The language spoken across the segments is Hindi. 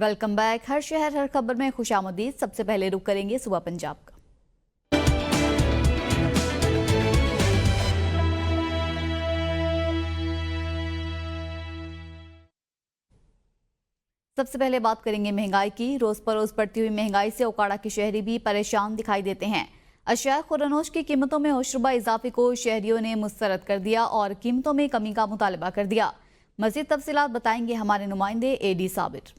Welcome back. हर शहर हर खबर में खुशामदीद। सबसे पहले रुक करेंगे सुबह पंजाब का। सबसे पहले बात करेंगे महंगाई की। रोज बरोज बढ़ती हुई महंगाई से ओकाड़ा के शहरी भी परेशान दिखाई देते हैं। अशिया खुरानोश की कीमतों में होशरुबा इजाफे को शहरियों ने मुस्तरद कर दिया और कीमतों में कमी का मुतालबा कर दिया। मजीद तफसीलात बताएंगे हमारे नुमाइंदे एडी साबिर।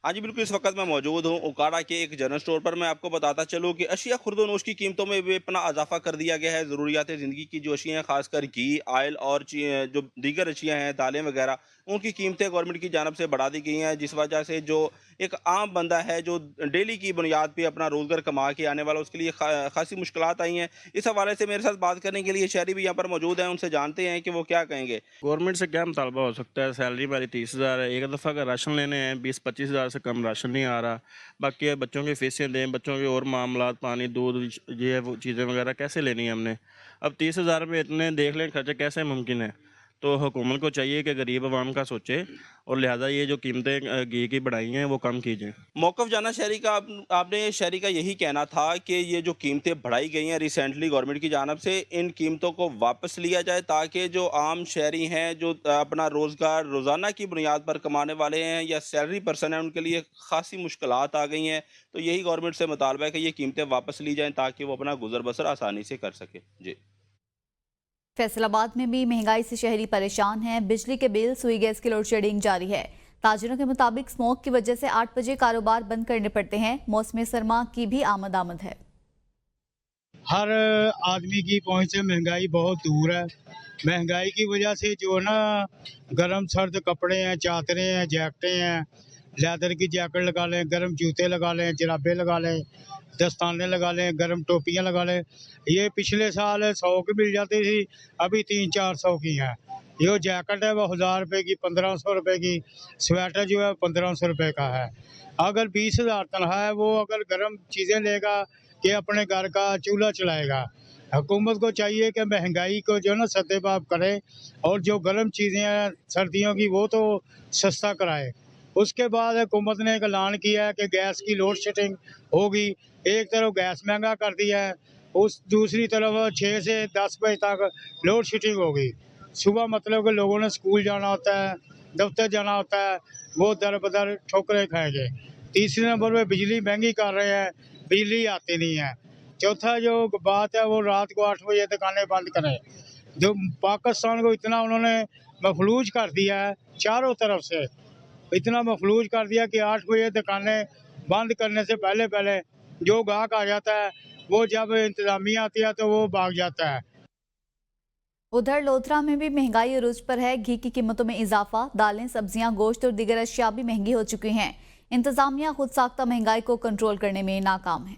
हाँ जी बिल्कुल, इस वक्त मैं मौजूद हूँ ओकाड़ा के एक जनरल स्टोर पर। मैं आपको बताता चलूँ कि अशिया खुर्दनोश की कीमतों में भी अपना इजाफा कर दिया गया है। ज़रूरियात ज़िंदगी की जो अशिया हैं, खासकर घी, आयल और जो दीगर अशिया हैं, दालें वगैरह, उनकी कीमतें गवर्नमेंट की जानब से बढ़ा दी गई हैं, जिस वजह से जो एक आम बंदा है जो डेली की बुनियाद पर अपना रोज़गार कमा के आने वाला, उसके लिए खासी मुश्किलात आई हैं। इस हवाले से मेरे साथ बात करने के लिए शहरी भी यहाँ पर मौजूद हैं, उनसे जानते हैं कि वो क्या कहेंगे। गवर्नमेंट से क्या मुतालबा हो सकता है? सैलरी हमारी 30,000 है, एक दफ़ा का राशन लेने हैं 20-25 हज़ार से कम राशन नहीं आ रहा। बाकी बच्चों की फीसें दें, बच्चों के और मामलात, पानी, दूध, ये वो चीज़ें वगैरह कैसे लेनी है हमने? अब 30,000 में इतने देख लें खर्चे कैसे मुमकिन है? तो हुकूमत को चाहिए कि गरीब आवाम का सोचे और लिहाजा ये जो कीमतें घी की बढ़ाई हैं वो कम कीजिए। मौक़िफ़ जाना शहरी का आपने शहरी का यही कहना था कि ये जो कीमतें बढ़ाई गई हैं रिसेंटली गवर्नमेंट की जानब से, इन कीमतों को वापस लिया जाए ताकि जो आम शहरी हैं, जो अपना रोज़गार रोज़ाना की बुनियाद पर कमाने वाले हैं या सैलरी पर्सन हैं, उनके लिए खासी मुश्किलात आ गई हैं। तो यही गवर्नमेंट से मुतालबा है कि ये कीमतें वापस ली जाएँ ताकि वो अपना गुजर बसर आसानी से कर सके। जी। फैसलाबाद में भी महंगाई से शहरी परेशान हैं। बिजली के बिल, सुई गैस की लोड शेडिंग जारी है। ताजिरों के मुताबिक स्मोक की वजह से 8 बजे कारोबार बंद करने पड़ते हैं। मौसम सरमा की भी आमद है। हर आदमी की पहुंच से महंगाई बहुत दूर है। महंगाई की वजह से जो ना गर्म सर्द कपड़े हैं, चादरें हैं, जैकेटें हैं, लेदर की जैकेट लगा लें, गर्म जूते लगा लें, जराबे लगा लें, दस्ताने लगा लें, गर्म टोपियां लगा लें। ये पिछले साल 100 की मिल जाती थी, अभी 300-400 की है। ये जैकेट है वो 1000 रुपये की, 1500 रुपये की। स्वेटर जो है 1500 रुपये का है। अगर 20,000 तनख्वाह है, वो अगर गर्म चीज़ें लेगा कि अपने घर का चूल्हा चलाएगा। हुकूमत को चाहिए कि महंगाई को जो ना सद्देबाब करे और जो गर्म चीज़ें हैं सर्दियों की वो तो सस्ता कराए। उसके बाद हुकूमत ने एक ऐलान किया है कि गैस की लोड शेडिंग होगी। एक तरफ गैस महंगा कर दिया है, उस दूसरी तरफ 6 से 10 बजे तक लोड शेडिंग होगी। सुबह मतलब कि लोगों ने स्कूल जाना होता है, दफ्तर जाना होता है, वो दर बदर ठोकरें खाएंगे। तीसरे नंबर पे बिजली महंगी कर रहे हैं, बिजली आती नहीं है। चौथा जो बात है वो रात को 8 बजे दुकानें बंद करें। जो पाकिस्तान को इतना उन्होंने मफलूज कर दिया है, चारों तरफ से इतना मफलूज कर दिया कि 8 बजे दुकानें बंद करने से पहले पहले जो गाहक आ जाता है वो जब इंतजामिया आती है तो वो भाग जाता है। उधर लोधरा में भी महंगाई अरूज पर है। घी की कीमतों में इजाफा, दालें, सब्जियां, गोश्त और दीगर अशिया भी महंगी हो चुकी हैं। इंतजामिया खुद साख्ता महंगाई को कंट्रोल करने में नाकाम है।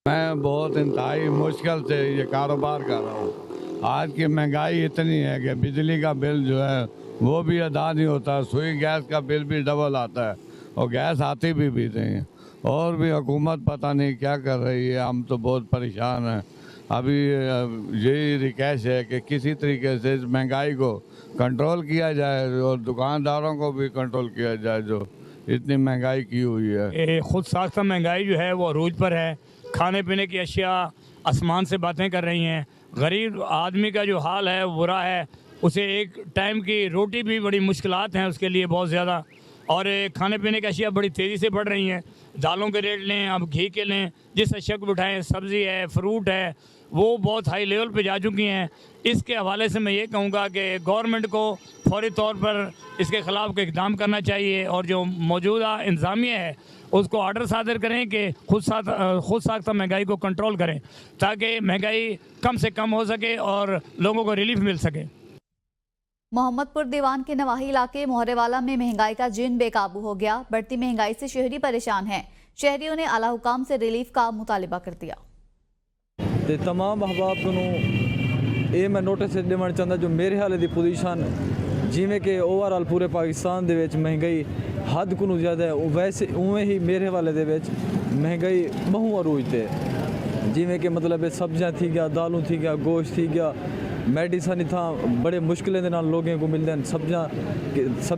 मैं बहुत इंतहाई मुश्किल से ये कारोबार कर रहा हूँ। आज की महंगाई इतनी है कि बिजली का बिल जो है वो भी अदा नहीं होता, सुई गैस का बिल भी डबल आता है और गैस आती भी नहीं है। और भी हुकूमत पता नहीं क्या कर रही है, हम तो बहुत परेशान हैं। अभी यही रिक्वेस्ट है कि किसी तरीके से इस महंगाई को कंट्रोल किया जाए और दुकानदारों को भी कंट्रोल किया जाए जो इतनी महंगाई की हुई है। खुद साख्ता महंगाई जो है वो अरूज पर है। खाने पीने की अशिया आसमान से बातें कर रही हैं। गरीब आदमी का जो हाल है वो बुरा है। उसे एक टाइम की रोटी भी बड़ी मुश्किलात हैं उसके लिए बहुत ज़्यादा। और खाने पीने की अशिया बड़ी तेज़ी से बढ़ रही हैं। दालों के रेट लें, अब घी के लें, जिस अशिया को उठाएँ, सब्ज़ी है, फ्रूट है, वो बहुत हाई लेवल पे जा चुकी हैं। इसके हवाले से मैं ये कहूँगा कि गवर्नमेंट को फौरी तौर पर इसके ख़िलाफ़ इक़दाम करना चाहिए और जो मौजूदा इंतज़ामिया है उसको आर्डर सादर करें कि खुद साख्ता महंगाई को कंट्रोल करें ताकि महंगाई कम से कम हो सके और लोगों को रिलीफ मिल सके। मोहम्मदपुर दीवान के नवाही इलाके मोहरेवाला में महंगाई का जिन बेकाबू हो गया। बढ़ती महंगाई से शहरी परेशान हैं। शहरियों ने आला हुकाम से रिलीफ का मुतालिबा कर दिया। ਤੇ तमाम अहबाब ਨੂੰ ਇਹ ਮੈਂ ਨੋਟਿਸ ਦੇਣਾ ਚਾਹੁੰਦਾ ਜੋ ਮੇਰੇ ਹਾਲੇ ਦੀ ਪੋਜੀਸ਼ਨ ਜਿਵੇਂ ਕਿ ਓਵਰਆਲ ਪੂਰੇ ਪਾਕਿਸਤਾਨ ਦੇ ਵਿੱਚ ਮਹਿੰਗਾਈ ਹੱਦ ਕੋਲੋਂ ਜ਼ਿਆਦਾ ਹੈ, ਵੈਸੇ ਉਵੇਂ ਹੀ ਮੇਰੇ ਹਵਾਲੇ ਦੇ ਵਿੱਚ ਮਹਿੰਗਾਈ ਬਹੁ ਅਰੂਜ ਤੇ ਜਿਵੇਂ ਕਿ ਮਤਲਬ ਸਬਜ਼ੀਆਂ ਥੀ ਗਿਆ, ਦਾਲਾਂ ਥੀ ਗਿਆ, ਗੋਸ਼ਤ थी गया, ਮੈਡੀਸਨ इतना बड़े मुश्किलें दे नाल लोगों को मिलते हैं सब्जियां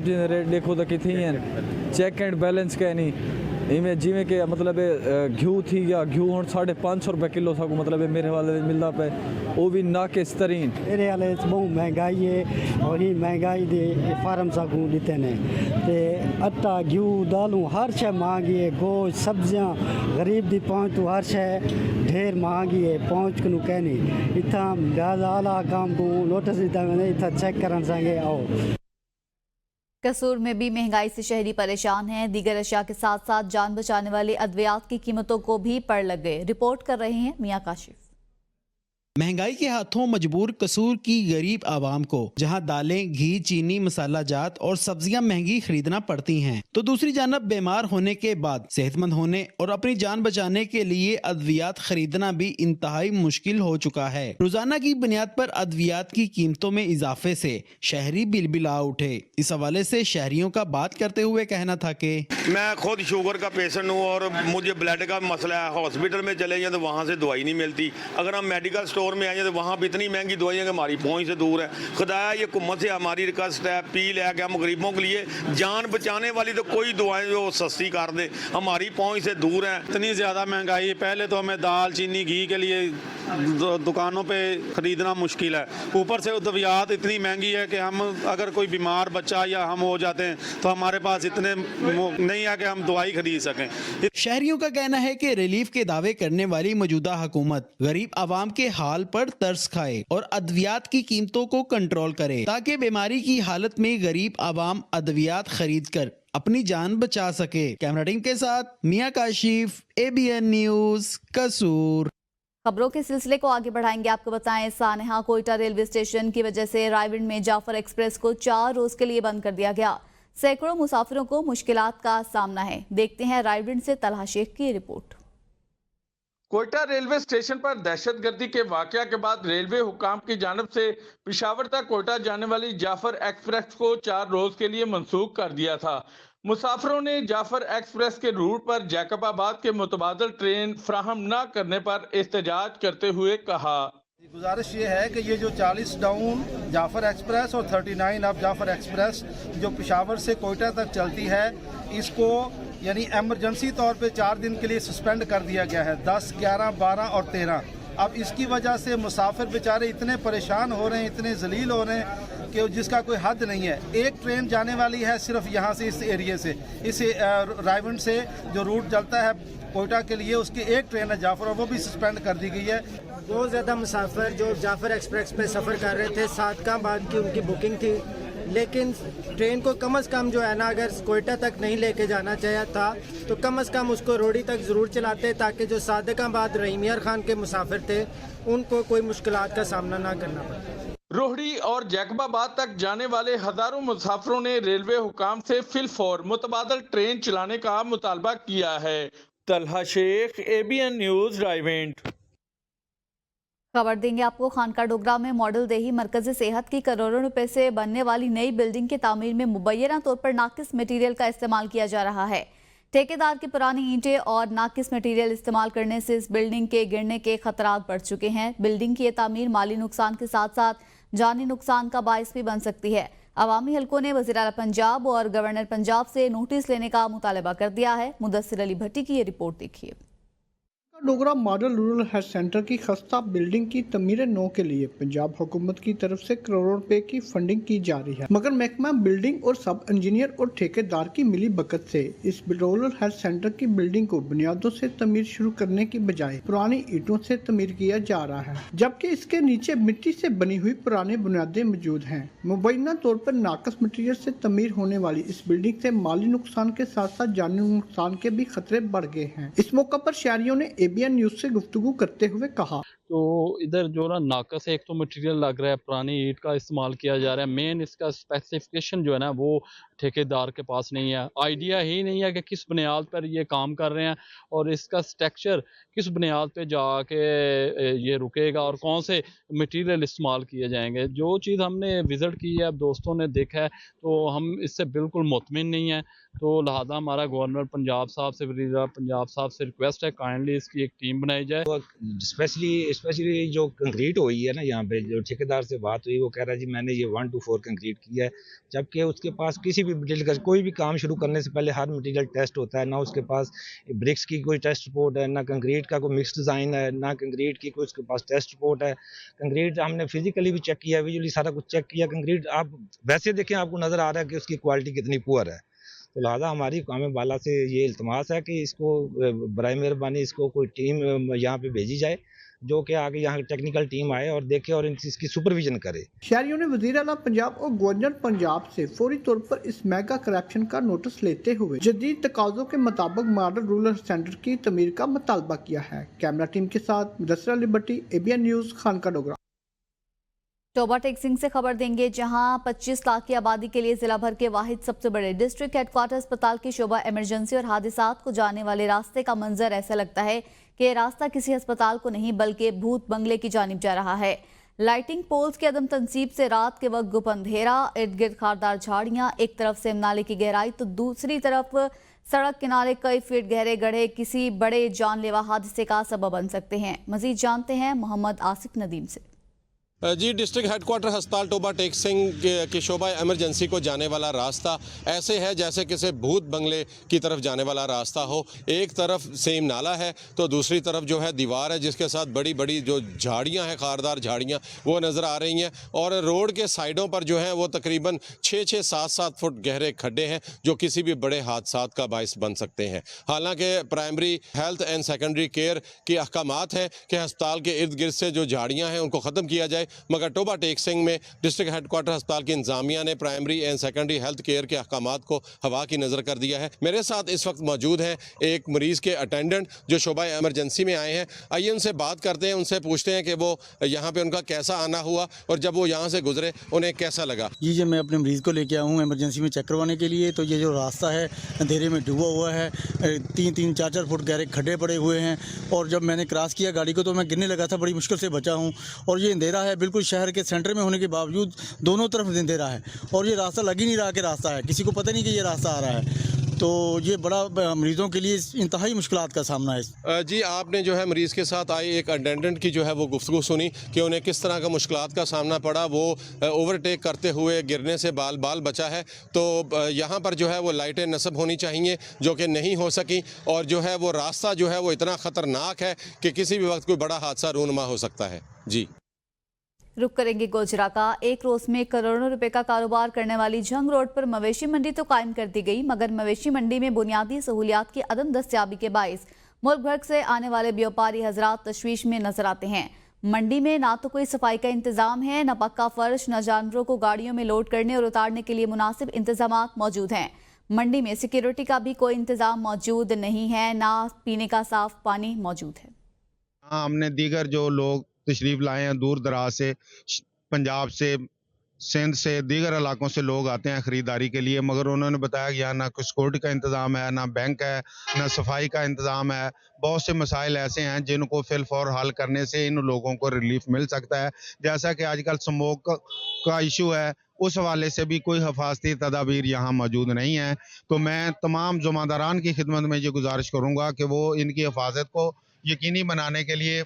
दे रेट देखो तो कितने हैं चेक एंड बैलेंस के नहीं इवें जिमें कि मतलब घ्यू थी गया घ्यू हुण 550 रुपए किलो था मतलब मेरे वाले मिलता पे वो भी नाकिस तरीन मेरे वाले बहुत महंगाई है और ही महंगाई दे फार्म साकू दिते ने ते आटा घ्यू दालू हर शय महंगी है गोश्त सब्जियां गरीब दी पहुंच तो हर शय ढेर महंगी है पहुंच कनु कहनी इतना ज़्यादा आला काम को नोटिस दिता मैंने इतना चेक करन संगे आओ। कसूर में भी महंगाई से शहरी परेशान हैं। दीगर अशिया के साथ साथ जान बचाने वाले अद्वियात की कीमतों को भी पड़ लग गए। रिपोर्ट कर रहे हैं मियां काशिफ। महंगाई के हाथों मजबूर कसूर की गरीब आवाम को जहां दालें घी चीनी मसाला जात और सब्जियां महंगी खरीदना पड़ती हैं तो दूसरी जानब बीमार होने के बाद सेहतमंद होने और अपनी जान बचाने के लिए अद्वियात खरीदना भी इंतहाई मुश्किल हो चुका है। रोजाना की बुनियाद पर अद्वियात की कीमतों में इजाफे से शहरी बिलबिला उठे। इस हवाले से शहरियों का बात करते हुए कहना था कि मैं खुद शुगर का पेशेंट हूँ और मुझे ब्लड का मसला है। हॉस्पिटल में चले जाए तो वहाँ से दवाई नहीं मिलती। अगर हम मेडिकल स्टोर में आए तो वहाँ भी इतनी महंगी दवाइयाँ कि हमारी पहुँच से दूर है। खुदाया ये हुकूमत से हमारी रिक्वेस्ट है अपील है कि हम गरीबों के लिए जान बचाने वाली तो कोई दवाएं जो सस्ती कर दे, हमारी पहुँच से दूर है। इतनी ज़्यादा महंगाई है, पहले तो हमें दाल चीनी घी के लिए दुकानों पे खरीदना मुश्किल है, ऊपर से अद्वियात इतनी महंगी है कि हम अगर कोई बीमार बच्चा या हम हो जाते हैं तो हमारे पास इतने नहीं है कि हम दवाई खरीद सकें। शहरियों का कहना है कि रिलीफ के दावे करने वाली मौजूदा हुकूमत गरीब आवाम के हाल पर तरस खाए और अद्वियात की कीमतों को कंट्रोल करे ताकि बीमारी की हालत में गरीब आवाम अद्वियात खरीद कर अपनी जान बचा सके। कैमरा टीम के साथ मियां काशिफ, ABN न्यूज, कसूर। खबरों के सिलसिले को आगे बढ़ाएंगे। आपको बताएं सानेहा कोयटा रेलवे स्टेशन की वजह से रायविंड में जाफर एक्सप्रेस को 4 रोज के लिए बंद कर दिया गया। सैकड़ों मुसाफिरों को मुश्किलात का सामना है। देखते हैं रायविंड से तलहा शेख की रिपोर्ट। कोयटा रेलवे स्टेशन पर दहशतगर्दी के वाकया के बाद रेलवे हुकाम की जानिब से पिशावर तक कोयटा जाने वाली जाफर एक्सप्रेस को 4 रोज के लिए मंसूख कर दिया था। मुसाफिरों ने जाफर एक्सप्रेस के रूट पर जैकबाबाद के मुतबादल ट्रेन फ्राहम न करने पर एहतजाज करते हुए कहा, गुजारिश ये है कि ये जो 40 डाउन जाफर एक्सप्रेस और 39 अप जाफर एक्सप्रेस जो पिशावर से कोयटा तक चलती है, इसको यानी एमरजेंसी तौर पे 4 दिन के लिए सस्पेंड कर दिया गया है, 10, 11, 12 और 13। अब इसकी वजह से मुसाफिर बेचारे इतने परेशान हो रहे हैं, इतने जलील हो रहे हैं कि जिसका कोई हद नहीं है। एक ट्रेन जाने वाली है सिर्फ यहाँ से, इस एरिया से, इस रायविंड से जो रूट चलता है कोयटा के लिए, उसकी एक ट्रेन है जाफर और वो भी सस्पेंड कर दी गई है। बहुत ज़्यादा मुसाफिर जो जाफर एक्सप्रेस पे सफ़र कर रहे थे, 7 का बाद की उनकी बुकिंग थी, लेकिन ट्रेन को कम से कम जो है ना अगर कोयटा तक नहीं लेके जाना चाहिए था तो कम से कम उसको रोडी तक ज़रूर चलाते ताकि जो सादिकाबाद रहीमियर खान के मुसाफिर थे उनको कोई मुश्किलात का सामना ना करना पड़े। रोहड़ी और जैकबाबाद तक जाने वाले हजारों मुसाफिरों ने रेलवे हुकाम से फिलफौर मुतबादल ट्रेन चलाने का मुतालबा किया है। Talha Sheikh, ABN news, Raiwind. खबर देंगे आपको खानका डोगरा में मॉडल देही मरकज़ी सेहत की करोड़ों रुपए से बनने वाली नई बिल्डिंग की तामीर में मुबैना तौर पर नाकिस मटीरियल का इस्तेमाल किया जा रहा है। ठेकेदार की पुरानी ईंटें और नाकिस मटीरियल इस्तेमाल करने से इस बिल्डिंग के गिरने के खतरात बढ़ चुके हैं। बिल्डिंग की ये तामीर माली नुकसान के साथ साथ जानी नुकसान का बायस भी बन सकती है। अवामी हलकों ने वज़ीर आला पंजाब और गवर्नर पंजाब से नोटिस लेने का मुतालबा कर दिया है। मुदस्सिर अली भट्टी की ये रिपोर्ट देखिए। Dogra model rural health centre की खस्ता बिल्डिंग की तमीर नौ के लिए पंजाब हुकूमत की तरफ से करोड़ों रुपए की फंडिंग की जा रही है, मगर महकमा बिल्डिंग और सब इंजीनियर और ठेकेदार की मिली भगत से इस रूरल हेल्थ सेंटर की बिल्डिंग को बुनियादों से तमीर शुरू करने की बजाय पुरानी ईंटों से तमीर किया जा रहा है, जबकि इसके नीचे मिट्टी से बनी हुई पुरानी बुनियादें मौजूद हैं। मुबैना तौर पर नाकस मटीरियल से तमीर होने वाली इस बिल्डिंग से माली नुकसान के साथ साथ जानी नुकसान के भी खतरे बढ़ गए हैं। इस मौका पर शहरियों ने ABN न्यूज से गुफ्तगू करते हुए कहा, तो इधर जो ना नाकस है, एक तो मटेरियल लग रहा है, पुरानी ईंट का इस्तेमाल किया जा रहा है। मेन इसका स्पेसिफिकेशन जो है ना वो ठेकेदार के पास नहीं है, आइडिया ही नहीं है कि किस बुनियाद पर ये काम कर रहे हैं और इसका स्ट्रक्चर किस बुनियाद पे जाके ये रुकेगा और कौन से मटेरियल इस्तेमाल किए जाएंगे। जो चीज़ हमने विज़िट की है, दोस्तों ने देखा है, तो हम इससे बिल्कुल मुतमिन नहीं है। तो लिहाजा हमारा गवर्नर पंजाब साहब से, वज़ीर पंजाब साहब से रिक्वेस्ट है काइंडली इसकी एक टीम बनाई जाए। स्पेशली इस स्पेशली जो कंक्रीट हुई है ना, यहाँ पे जो ठेकेदार से बात हुई वो कह रहा है जी मैंने ये 1 to 4 कंक्रीट किया है, जबकि उसके पास किसी भी मटेरियल का कोई भी काम शुरू करने से पहले हर मटेरियल टेस्ट होता है। ना उसके पास ब्रिक्स की कोई टेस्ट रिपोर्ट है, ना कंक्रीट का कोई मिक्स डिज़ाइन है, ना कंक्रीट की कोई उसके पास टेस्ट रिपोर्ट है। कंक्रीट हमने फिजिकली भी चेक किया, विजुअली सारा कुछ चेक किया। कंक्रीट आप वैसे देखें आपको नज़र आ रहा है कि उसकी क्वालिटी कितनी पुअर है। तो लिहाजा हमारी हुकाम बाला से ये इल्तमास है कि इसको बराए मेहरबानी इसको कोई टीम यहाँ पे भेजी जाए जो कि आगे यहाँ टेक्निकल टीम आए और देखे और इसकी सुपरविजन करे। शहरियों ने वज़ीर आला पंजाब और गवर्नर पंजाब से फौरी तौर पर इस मेगा करप्शन का नोटिस लेते हुए जदीद तकाज़ों के मुताबिक मॉडल रूरल सेंटर की तमीर का मुतालबा किया है। कैमरा टीम के साथ मुदस्सिर अली भट्टी, ABN न्यूज़, खानका डोगरा। टोबा टेक्सिंग से खबर देंगे, जहां 25 लाख की आबादी के लिए जिला भर के वाहिद सबसे बड़े डिस्ट्रिक्ट हेडक्वार्टर अस्पताल के शोबा इमरजेंसी और हादसात को जाने वाले रास्ते का मंजर ऐसा लगता है कि ये रास्ता किसी अस्पताल को नहीं बल्कि भूत बंगले की जानिब जा रहा है। लाइटिंग पोल्स की अदम तनसीब से रात के वक्त गुप अंधेरा, इर्द गिर्द खारदार झाड़ियां, एक तरफ से नाले की गहराई तो दूसरी तरफ सड़क किनारे कई फीट गहरे गड्ढे किसी बड़े जानलेवा हादसे का सबब बन सकते हैं। मजीद जानते हैं मोहम्मद आसिफ नदीम से। जी, डिस्ट्रिक्ट हेडक्वार्टर अस्पताल टोबा टेक्सिंग के शोबा इमरजेंसी को जाने वाला रास्ता ऐसे है जैसे किसी भूत बंगले की तरफ जाने वाला रास्ता हो। एक तरफ सेम नाला है तो दूसरी तरफ जो है दीवार है जिसके साथ बड़ी बड़ी जो झाड़ियां हैं, खारदार झाड़ियां, वो नज़र आ रही हैं। और रोड के साइडों पर जो है वो तकरीबन 6-6, 7-7 फुट गहरे खड्डे हैं जो किसी भी बड़े हादसात का बायस बन सकते हैं। हालांकि primary health and secondary care के अहकामात हैं कि अस्पताल के इर्द गिर्द से जो झाड़ियाँ हैं उनको ख़त्म किया जाए, मगर टोबा टेक्सिंग में डिस्ट्रिक्ट हेडक्वार्टर अस्पताल की इंतजामिया ने primary and secondary health care के अहकामात को हवा की नज़र कर दिया है। मेरे साथ इस वक्त मौजूद हैं एक मरीज़ के अटेंडेंट जो शोबा इमरजेंसी में आए हैं। आइए उनसे बात करते हैं, उनसे पूछते हैं कि वो यहाँ पे उनका कैसा आना हुआ और जब वो यहाँ से गुजरे उन्हें कैसा लगा। जी मैं अपने मरीज़ को लेके आया हूँ इमरजेंसी में चेक करवाने के लिए। तो ये जो रास्ता है अंधेरे में डूबा हुआ है, 3-3, 4-4 फुट गहरे खड्डे पड़े हुए हैं और जब मैंने क्रॉस किया गाड़ी को तो मैं गिरने लगा था, बड़ी मुश्किल से बचा हूँ। और ये अंधेरा है, बिल्कुल शहर के सेंटर में होने के बावजूद दोनों तरफ अंधेरा है और ये रास्ता लग ही नहीं रहा कि रास्ता है, किसी को पता नहीं कि ये रास्ता आ रहा है। तो ये बड़ा मरीजों के लिए इंतहाई मुश्किलात का सामना है। जी, आपने जो है मरीज़ के साथ आए एक अटेंडेंट की जो है वो गुफ्तगू सुनी कि उन्हें किस तरह का मुश्किलात का सामना पड़ा। वो ओवरटेक करते हुए गिरने से बाल बचा है। तो यहाँ पर जो है वो लाइटें नस्ब होनी चाहिए जो कि नहीं हो सकी और जो है वो रास्ता जो है वो इतना ख़तरनाक है कि किसी भी वक्त कोई बड़ा हादसा रूनुमा हो सकता है। जी, रुक करेंगे गोजरा का। एक रोज में करोड़ों रुपए का कारोबार करने वाली जंग रोड पर मवेशी मंडी तो कायम कर दी गई, मगर मवेशी मंडी में बुनियादी सहूलियात की अदम दस्तयाबी के बायस मुल्क भर से आने वाले व्यापारी हजरात तशवीश में नजर आते हैं। मंडी में ना तो कोई सफाई का इंतजाम है, न पक्का फर्श, न जानवरों को गाड़ियों में लोड करने और उतारने के लिए मुनासिब इंतजाम मौजूद हैं। मंडी में सिक्योरिटी का भी कोई इंतजाम मौजूद नहीं है, ना पीने का साफ पानी मौजूद है। हमने दीगर जो लोग तशरीफ लाए हैं दूर दराज से, पंजाब से, सिंध से, दीगर इलाकों से लोग आते हैं ख़रीदारी के लिए, मगर उन्होंने बताया कि यहाँ ना कोई सिक्योरिटी का इंतज़ाम है, ना बैंक है, ना सफाई का इंतज़ाम है। बहुत से मसाइल ऐसे हैं जिनको फिल फौर हल करने से इन लोगों को रिलीफ मिल सकता है। जैसा कि आजकल स्मोक का इशू है, उस हवाले से भी कोई हिफाजती तदाबीर यहाँ मौजूद नहीं है। तो मैं तमाम ज़िम्मेदारान की खिदमत में ये गुजारिश करूँगा कि वो इनकी हिफाजत को यकीनी बनाने के लिए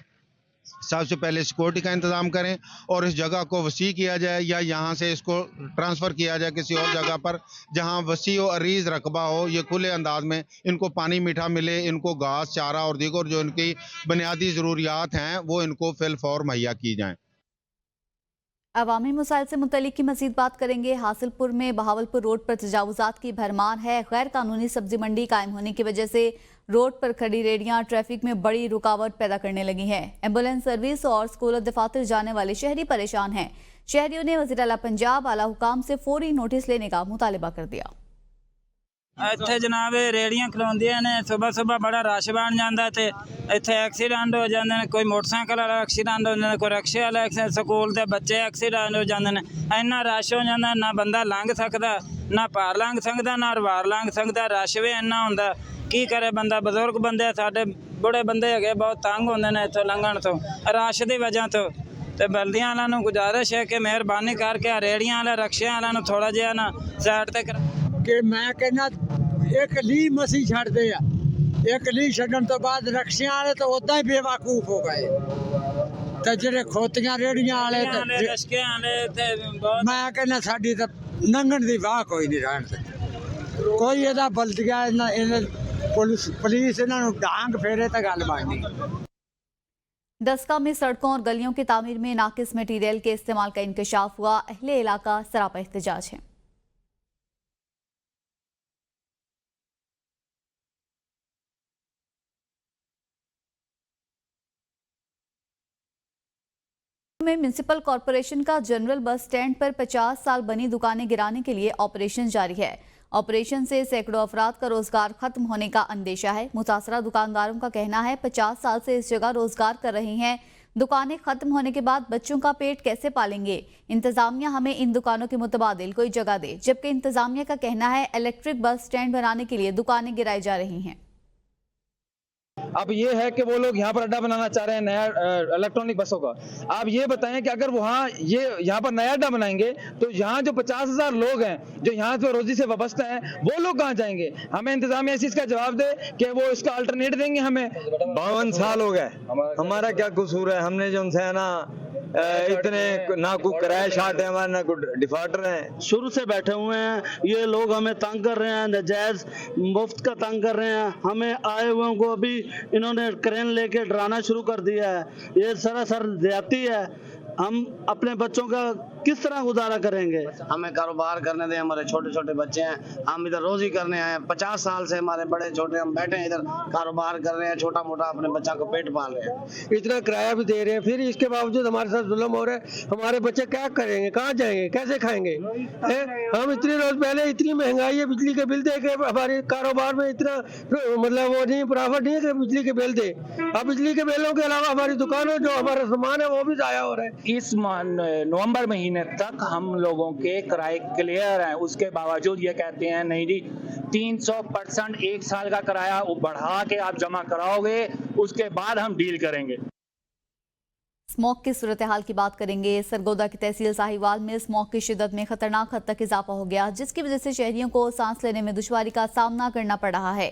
सबसे पहले सिक्योरिटी का इंतज़ाम करें और इस जगह को वसी किया जाए या यहाँ से इसको ट्रांसफ़र किया जाए किसी और जगह पर जहाँ वसी और अरीज़ रकबा हो। ये खुले अंदाज में इनको पानी मीठा मिले, इनको घास, चारा और दीगर जो इनकी बुनियादी ज़रूरियात हैं वो इनको फिल फौर मुहैया की जाएँ। अवामी मसाइल से मुतल्लिक की मज़ीद बात करेंगे। हासिलपुर में बहावलपुर रोड पर तजावुजात की भरमार है। गैर कानूनी सब्जी मंडी कायम होने की वजह से रोड पर खड़ी रेहड़ियां ट्रैफिक में बड़ी रुकावट पैदा करने लगी हैं। एम्बुलेंस सर्विस और स्कूल और दफातर जाने वाले शहरी परेशान हैं। शहरियों ने वज़ीर आला पंजाब आला हुकाम से फौरी नोटिस लेने का मुतालबा कर दिया। ਇੱਥੇ ਜਨਾਬ ਰੇੜੀਆਂ ਖਲੋਂਦੀਆਂ ਨੇ, ਸਵੇਰ ਬੜਾ ਰਸ਼ ਬਣ ਜਾਂਦਾ ਤੇ ਇੱਥੇ ਐਕਸੀਡੈਂਟ ਹੋ ਜਾਂਦੇ ਨੇ। ਕੋਈ ਮੋਟਰਸਾਈਕਲ ਵਾਲਾ ਐਕਸੀਡੈਂਟ ਹੋ ਜਾਂਦਾ, ਕੋਈ ਰਿਕਸ਼ੇ ਵਾਲਾ ਐਕਸੀਡੈਂਟ, ਸਕੂਲ ਦੇ ਬੱਚੇ ਐਕਸੀਡੈਂਟ ਹੋ ਜਾਂਦੇ ਨੇ। ਇੰਨਾ ਰਸ਼ ਹੋ ਜਾਂਦਾ ਨਾ ਬੰਦਾ ਲੰਘ ਸਕਦਾ, ਨਾ ਪਾਰ ਲੰਘ ਸਕਦਾ, ਨਾ ਰਵਾਰ ਲੰਘ ਸਕਦਾ। ਰਸ਼ ਵੀ ਇੰਨਾ ਹੁੰਦਾ, ਕੀ ਕਰੇ ਬੰਦਾ। ਬਜ਼ੁਰਗ ਬੰਦੇ ਸਾਡੇ, ਬੁੜੇ ਬੰਦੇ ਹੈਗੇ, ਬਹੁਤ ਤੰਗ ਹੁੰਦੇ ਨੇ ਇੱਥੋਂ ਲੰਘਣ ਤੋਂ ਰਸ਼ ਦੀ ਵਜ੍ਹਾ ਤੋਂ। ਤੇ ਬਲਦੀਆਂ ਵਾਲਿਆਂ ਨੂੰ ਗੁਜ਼ਾਰਿਸ਼ ਹੈ ਕਿ ਮਿਹਰਬਾਨੀ ਕਰਕੇ ਰੇੜੀਆਂ ਵਾਲੇ, ਰਿਕਸ਼ਿਆਂ ਵਾਲਿਆਂ ਨੂੰ ਥੋੜਾ ਜਿਹਾ ਨਾ ਸਾਈਡ ਤੇ ਕਿ ਮੈਂ ਕਹਿੰਦਾ ਇੱਕ ਲੀ ਮਸੀਂ ਛੱਡਦੇ ਆ, ਇੱਕ ਲੀ ਛੱਡਣ ਤੋਂ ਬਾਅਦ ਰਕਸ਼ਿਆਂ ਵਾਲੇ ਤਾਂ ਉਦਾਂ ਹੀ ਬੇਵਕੂਫ ਹੋ ਗਏ। ਤੇ ਜਿਹੜੇ ਖੋਤੀਆਂ ਰੇੜੀਆਂ ਵਾਲੇ ਤੇ ਰਸ਼ਕੇ ਵਾਲੇ ਤੇ ਬਹੁਤ ਮੈਂ ਕਹਿੰਦਾ ਸਾਡੀ ਤਾਂ ਲੰਘਣ ਦੀ ਵਾਹ ਕੋਈ ਨਹੀਂ ਰਹਿਣ ਤੇ ਕੋਈ ਇਹਦਾ ਬਲਦਿਆ ਇਹਨਾਂ ਪੁਲਿਸ ਇਹਨਾਂ ਨੂੰ ਡਾਂਗ ਫੇਰੇ ਤਾਂ ਗੱਲ ਬਣਨੀ। दसका में सड़कों और गलियों की तामीर में नाकिस मटीरियल के इस्तेमाल का इंकशाफ हुआ। अहले इलाका सरापा एहतजाज है। में म्युनिसिपल कॉरपोरेशन का जनरल बस स्टैंड पर 50 साल बनी दुकानें गिराने के लिए ऑपरेशन जारी है। ऑपरेशन से सैकड़ों अफराद का रोजगार खत्म होने का अंदेशा है। मुतासरा दुकानदारों का कहना है 50 साल से इस जगह रोजगार कर रही हैं। दुकानें खत्म होने के बाद बच्चों का पेट कैसे पालेंगे? इंतजामिया हमें इन दुकानों के मुतबादिल कोई जगह दे। जबकि इंतजामिया का कहना है इलेक्ट्रिक बस स्टैंड बनाने के लिए दुकानें गिराई जा रही हैं। अब ये है कि वो लोग यहाँ पर अड्डा बनाना चाह रहे हैं नया इलेक्ट्रॉनिक बसों का। आप ये बताएं कि अगर वहाँ यहाँ पर नया अड्डा बनाएंगे तो यहाँ जो 50,000 लोग हैं जो यहाँ से रोजी से वाबस्ता हैं वो लोग कहाँ जाएंगे? हमें इंतजामिया इस चीज का जवाब दे कि वो इसका अल्टरनेट देंगे हमें। 52 साल हो गए, हमारा क्या कसूर है? हमने जो उनसे है ना इतने ना कोई किराया शाट है हमारे ना कोई डिफॉल्टर है। शुरू से बैठे हुए हैं ये लोग, हमें तंग कर रहे हैं, नाजायज मुफ्त का तंग कर रहे हैं। हमें आए हुए को अभी इन्होंने क्रेन लेके डराना शुरू कर दिया है। ये सरासर ज्यादती है। हम अपने बच्चों का किस तरह गुजारा करेंगे? हमें कारोबार करने दें, हमारे छोटे छोटे बच्चे हैं, हम इधर रोजी करने आए हैं। 50 साल से हमारे बड़े छोटे हम बैठे हैं इधर कारोबार कर रहे हैं, छोटा मोटा अपने बच्चा को पेट पाल रहे हैं। इतना किराया भी दे रहे हैं, फिर इसके बावजूद हमारे साथ जुल्म हो रहा है। हमारे बच्चे क्या करेंगे, कहाँ जाएंगे, कैसे खाएंगे? हम इतने रोज पहले इतनी महंगाई है, बिजली के बिल दे के हमारे कारोबार में इतना मतलब वो नहीं प्रॉफिट नहीं है कि बिजली के बिल दे। अब बिजली के बिलों के अलावा हमारी दुकानों जो हमारा सामान है वो भी जाया हो रहा है। इस नवंबर महीने तक हम लोगों के किराए क्लियर हैं, उसके बावजूद ये कहते हैं नहीं जी 300% 1 साल का किराया बढ़ा के आप जमा कराओगे, उसके बाद हम डील करेंगे। स्मॉग की सूरत हाल की बात करेंगे। सरगोदा की तहसील साहिवाल में स्मॉग की शिद्दत में खतरनाक हद तक इजाफा हो गया, जिसकी वजह से शहरियों को सांस लेने में दुश्वारी का सामना करना पड़ रहा है।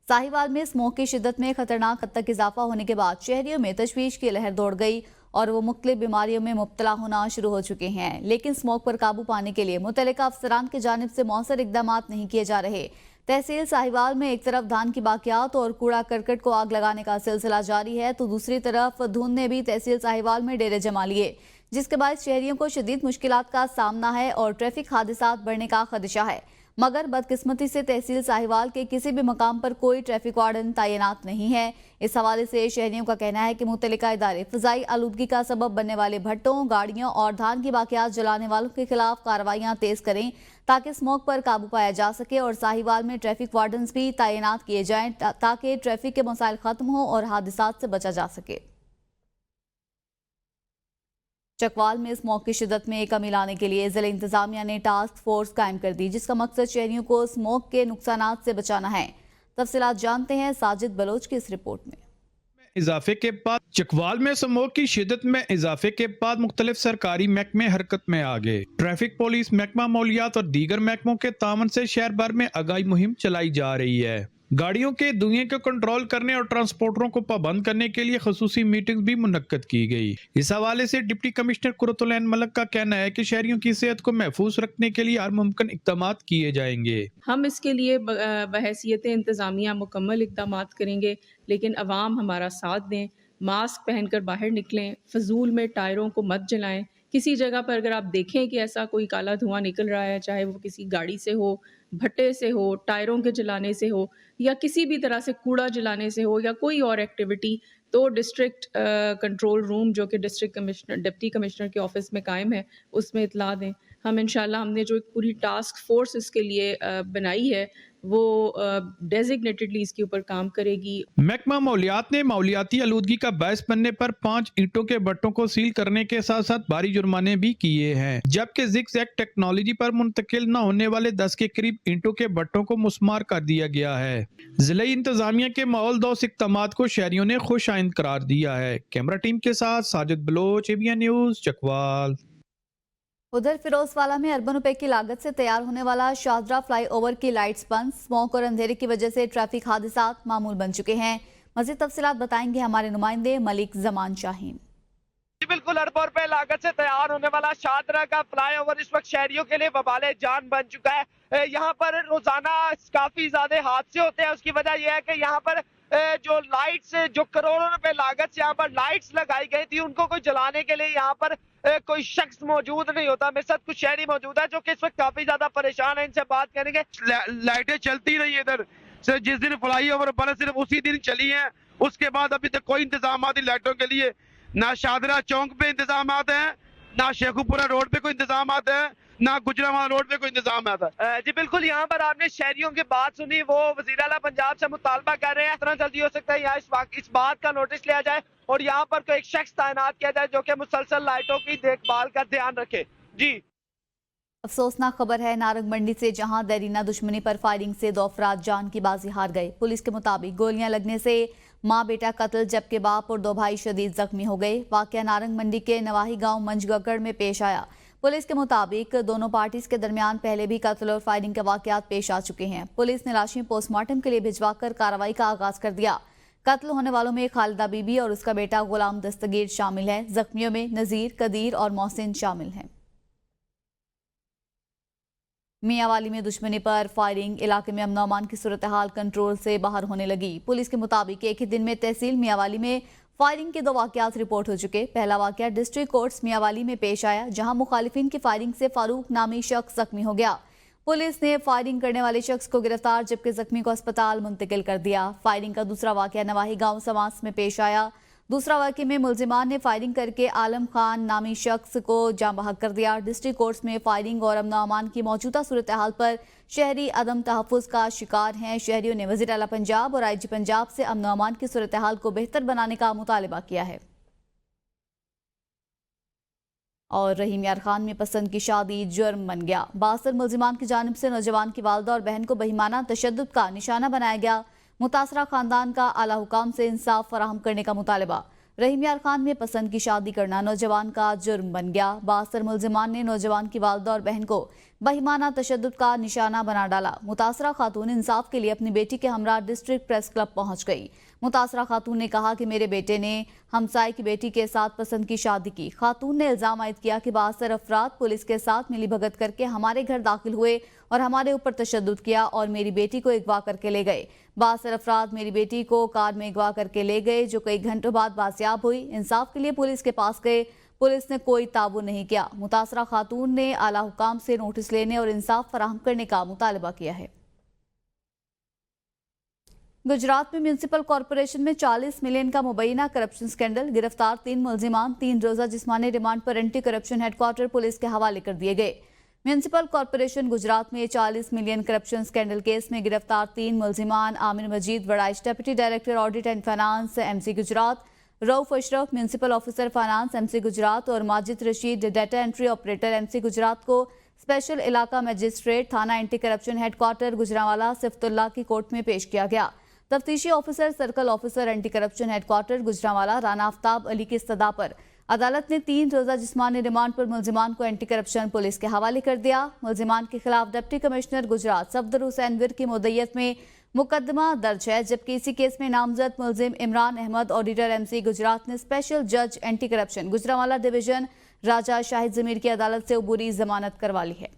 साहिवाल में स्मॉग की शिद्दत में खतरनाक हद तक इजाफा होने के बाद शहरियों में तशवीश की लहर दौड़ गई और वो मुख्तलिफ बीमारियों में मुब्तला होना शुरू हो चुके हैं। लेकिन स्मॉग पर काबू पाने के लिए मुतल्लिका अफसरान की जानिब से मौसर इकदाम नहीं किए जा रहे। तहसील साहिवाल में एक तरफ धान की बाकियात और कूड़ा करकट को आग लगाने का सिलसिला जारी है, तो दूसरी तरफ धुंध ने भी तहसील साहिवाल में डेरे जमा लिए, जिसके बाद शहरियों को शदीद मुश्किलात का सामना है और ट्रैफिक हादसात बढ़ने का खदशा है। मगर बदकिस्मती से तहसील साहिवाल के किसी भी मकाम पर कोई ट्रैफिक वार्डन तैनात नहीं है। इस हवाले से शहरियों का कहना है कि मुतल्लिका इदारे फ़िज़ाई आलूदगी का सबब बनने वाले भट्टों, गाड़ियों और धान की बाकियात जलाने वालों के खिलाफ कार्रवाइयाँ तेज करें ताकि स्मॉग पर काबू पाया जा सके और साहिवाल में ट्रैफिक वार्डन्स भी तैनात किए जाएं ताकि ट्रैफिक के मसाइल खत्म हो और हादसात से बचा जा सके। चकवाल में स्मॉग की शिद्दत में कमी लाने के लिए जिला इंतजामिया ने टास्क फोर्स कायम कर दी, जिसका मकसद शहरियों को स्मॉग के नुकसानात से बचाना है। तफसीलात जानते हैं साजिद बलोच की इस रिपोर्ट में। इजाफे के बाद चकवाल में स्मॉग की शिद्दत में इजाफे के बाद मुख्तलिफ सरकारी महकमे हरकत में आ गए। ट्रैफिक पुलिस, महकमा मौलियात और दीगर महकमों के तावन से शहर भर में आगाही मुहिम चलाई जा रही है। गाड़ियों के धुएं को कंट्रोल करने और ट्रांसपोर्टरों को पाबंद करने के लिए खसूसी मीटिंग्स भी मुनक्कद की गई। इस हवाले से डिप्टी कमिश्नर कुरतुल ऐन मलक का कहना है कि शहरियों की सेहत को महफूज रखने के लिए हर मुमकिन इक़दाम किए जाएंगे। हम इसके लिए बहैसियत इंतज़ामिया मुकम्मल इक़दाम करेंगे, लेकिन अवाम हमारा साथ दें, मास्क पहनकर बाहर निकलें, फजूल में टायरों को मत जलाएं। किसी जगह पर अगर आप देखें कि ऐसा कोई काला धुआं निकल रहा है, चाहे वो किसी गाड़ी से हो, भट्टे से हो, टायरों के जलाने से हो या किसी भी तरह से कूड़ा जलाने से हो या कोई और एक्टिविटी, तो डिस्ट्रिक्ट कंट्रोल रूम जो कि डिस्ट्रिक्ट कमिश्नर, डिप्टी कमिश्नर के ऑफिस में कायम है, उसमें इतला दें। हम इंशाल्लाह हमने जो एक पूरी टास्क फोर्स इसके लिए बनाई है वो डेजिग्नेटेडली इसके ऊपर काम करेगी। महकमा मौलियात ने मौलियाती आलूदगी का बायस बनने पर 5 ईंटों के भट्टों को सील करने के साथ साथ भारी जुर्माने भी किए हैं, जबकि ज़िग-ज़ैग टेक्नोलॉजी पर मुंतकिल न होने वाले 10 के करीब ईंटों के भट्टों को मुस्मार कर दिया गया है। जिला इंतजामिया के माहौलदोज़ इक़दामात को शहरियों ने खुश आइंद करार दिया है। कैमरा टीम के साथ साजिद बलोच, एबीएन न्यूज़, चकवाल। उधर फिरोजवाला में अरबों रुपए की लागत से तैयार होने वाला शाहदरा फ्लाईओवर की लाइट्स बंद, स्मॉग और अंधेरे की वजह से ट्रैफिक हादसात मामूल बन चुके हैं। मज़ीद तफसीलात बताएंगे हमारे नुमाइंदे मलिक जमान शाहीन। बिल्कुल अरबों रुपए लागत से तैयार होने वाला शाहदरा का फ्लाईओवर इस वक्त शहरियों के लिए वबाले जान बन चुका है। यहाँ पर रोजाना काफी ज्यादा हादसे होते हैं। उसकी वजह यह है कि यहाँ पर जो लाइट्स, जो करोड़ों रुपए लागत से यहाँ पर लाइट्स लगाई गई थी, उनको कोई जलाने के लिए यहाँ पर कोई शख्स मौजूद नहीं होता। मेरे साथ कुछ शहरी मौजूद है जो कि इस वक्त काफी ज्यादा परेशान है। इनसे बात करेंगे। लाइटें चलती रही इधर से, जिस दिन फ्लाईओवर बना सिर्फ उसी दिन चली है, उसके बाद अभी तक कोई इंतजाम लाइटों के लिए ना शाहदरा चौक पे इंतजाम है, ना शेखुपुरा रोड पे कोई इंतजाम है, ना गुजरावाला रोड पे कोई इंतजाम है। जी बिल्कुल, यहाँ पर आपने शहरियों की बात सुनी। वो वज़ीर आला पंजाब से मुतालबा कर रहे हैं इतना जल्दी हो सकता है यहाँ इस बात का नोटिस लिया जाए और यहाँ पर कोई एक शख्स तैनात किया जाए जो कि मुसलसल लाइटों की देखभाल का ध्यान रखे। जी। अफसोसनाक खबर है नारंग मंडी से, जहां देरीना दुश्मनी पर फायरिंग से 2 अफराद जान की बाजी हार गए। पुलिस के मुताबिक गोलियां लगने से मां बेटा कत्ल, जबकि बाप और 2 भाई शदीद जख्मी हो गए। वाकया नारंग मंडी के नवाही गांव मंजगगढ़ में पेश आया। पुलिस के मुताबिक दोनों पार्टीज के दरमियान पहले भी कत्ल और फायरिंग के वाकयात पेश आ चुके हैं। पुलिस ने लाशें पोस्टमार्टम के लिए भिजवाकर कार्रवाई का आगाज कर दिया। कत्ल होने वालों में खालिदा बीबी और उसका बेटा गुलाम दस्तगीर शामिल है। जख्मियों में नजीर, कदीर और मोहसिन शामिल हैं। मियांवाली में दुश्मनी पर फायरिंग, इलाके में अमन अमान की सूरत हाल कंट्रोल से बाहर होने लगी। पुलिस के मुताबिक एक ही दिन में तहसील मियांवाली में फायरिंग के 2 वाकयात रिपोर्ट हो चुके। पहला वाकया डिस्ट्रिक्ट कोर्ट्स मियांवाली में पेश आया, जहां मुखालिफिन की फायरिंग से फारूक नामी शख्स जख्मी हो गया। पुलिस ने फायरिंग करने वाले शख्स को गिरफ्तार, जबकि जख्मी को अस्पताल मुंतकिल कर दिया। फायरिंग का दूसरा वाकया नवाही गांव समास में पेश आया। दूसरा वाकये में मुलजिमान ने फायरिंग करके आलम खान नामी शख्स को जाँ बहक कर दिया। डिस्ट्रिक्ट कोर्ट्स में फायरिंग और अमन अमान की मौजूदा सूरत हाल पर शहरी अदम तहफ़्फ़ुज़ का शिकार हैं। शहरियों ने वज़ीर आला पंजाब और IG पंजाब से अमन अमान की सूरत हाल को बेहतर बनाने का मुतालबा किया है। और रहीम यार खान में पसंद की शादी जुर्म बन गया। 62 मुलजिमान की जानिब से नौजवान की वालदा और बहन को बहिमाना तशद्दुद का निशाना बनाया गया। मुतासरा खानदान का आला हुकाम से इंसाफ फराहम करने का मुतालबा। रहीम यार खान में पसंद की शादी करना नौजवान का जुर्म बन गया। 62 मुलजिमान ने नौजवान की वालदा और बहन को बहिमाना तशद्दुद का निशाना बना डाला। मुतासरा खातून इंसाफ के लिए अपनी बेटी के हमरा डिस्ट्रिक्ट प्रेस क्लब पहुंच गई। मुतासरा खातून ने कहा कि मेरे बेटे ने हमसाय की बेटी के साथ पसंद की शादी की। खातून ने इल्जाम आयद किया कि 62 अफराद पुलिस के साथ मिली भगत करके हमारे घर दाखिल हुए और हमारे ऊपर तशद्दुद किया और मेरी बेटी को अगवा करके ले गए। 62 अफराद मेरी बेटी को कार में अगवा करके ले गए, जो कई घंटों बाद बाजियाब हुई। इंसाफ के लिए पुलिस के पास गए, पुलिस ने कोई ताबुन नहीं किया। मुतासरा खातून ने आला हुकाम से नोटिस लेने और इंसाफ फराहम करने का मुतालबा किया है। गुजरात में म्यूनिसिपल कॉरपोरेशन में 40 मिलियन का मुबैना करप्शन स्कैंडल, गिरफ्तार 3 मुलजिमान 3 रोजा जिस्मानी रिमांड पर एंटी करप्शन हेडक्वार्टर पुलिस के हवाले कर दिए गए। म्यूनिसिपल कॉरपोरेशन गुजरात में 40 मिलियन करप्शन स्कैंडल केस में गिरफ्तार 3 मुलजिमान Amir Majid Waraich deputy director audit and finance MC Gujrat, Rauf Ashraf municipal officer finance MC Gujrat और Majid Rashid data entry operator MC Gujrat को स्पेशल इलाका मजिस्ट्रेट थाना anti corruption headquarter Gujranwala Sifatullah की कोर्ट में पेश किया गया। तफ्तीशी officer circle officer anti corruption headquarter Gujranwala Rana Aftab Ali की इस्तदा पर अदालत ने 3 रोजा जिस्मानी रिमांड पर मुलजिमान को एंटी करप्शन पुलिस के हवाले कर दिया। मुलजिमान के खिलाफ डिप्टी कमिश्नर गुजरात सफदर हुसैन विर की मुद्दत में मुकदमा दर्ज है, जबकि इसी केस में नामजद मुलजिम इमरान अहमद ऑडिटर MC गुजरात ने स्पेशल जज एंटी करप्शन गुजरांवाला डिवीजन राजा शाहिद जमीर की अदालत से अबूरी जमानत करवा ली है।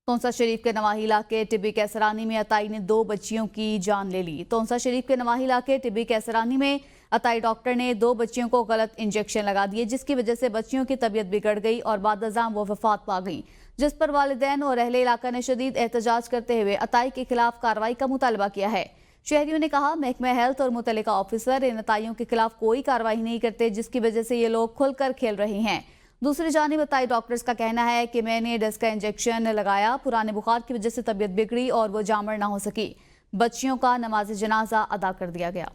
तोंसा शरीफ के नवाही इलाके टिब्बी कैसरानी में अताई ने 2 बच्चियों की जान ले ली। तोंसा शरीफ के नवाही इलाके टिब्बी कैसरानी में अताई डॉक्टर ने 2 बच्चियों को गलत इंजेक्शन लगा दिए, जिसकी वजह से बच्चियों की तबीयत बिगड़ गई और बादअज़ां वो वफात पा गई, जिस पर वालिदैन और अहले इलाका ने शदीद एहतजाज करते हुए अताई के खिलाफ कार्रवाई का मुतालबा किया है। शहरियों ने कहा महकमा हेल्थ और मुतल्लिका ऑफिसर इन अताइयों के खिलाफ कोई कार्रवाई नहीं करते, जिसकी वजह से ये लोग खुलकर खेल रहे हैं। दूसरी जानिब अताई डॉक्टर्स का कहना है कि मैंने डेस्क का इंजेक्शन लगाया, पुराने बुखार की वजह से तबीयत बिगड़ी और वो जामर ना हो सकी। बच्चियों का नमाज जनाजा अदा कर दिया गया।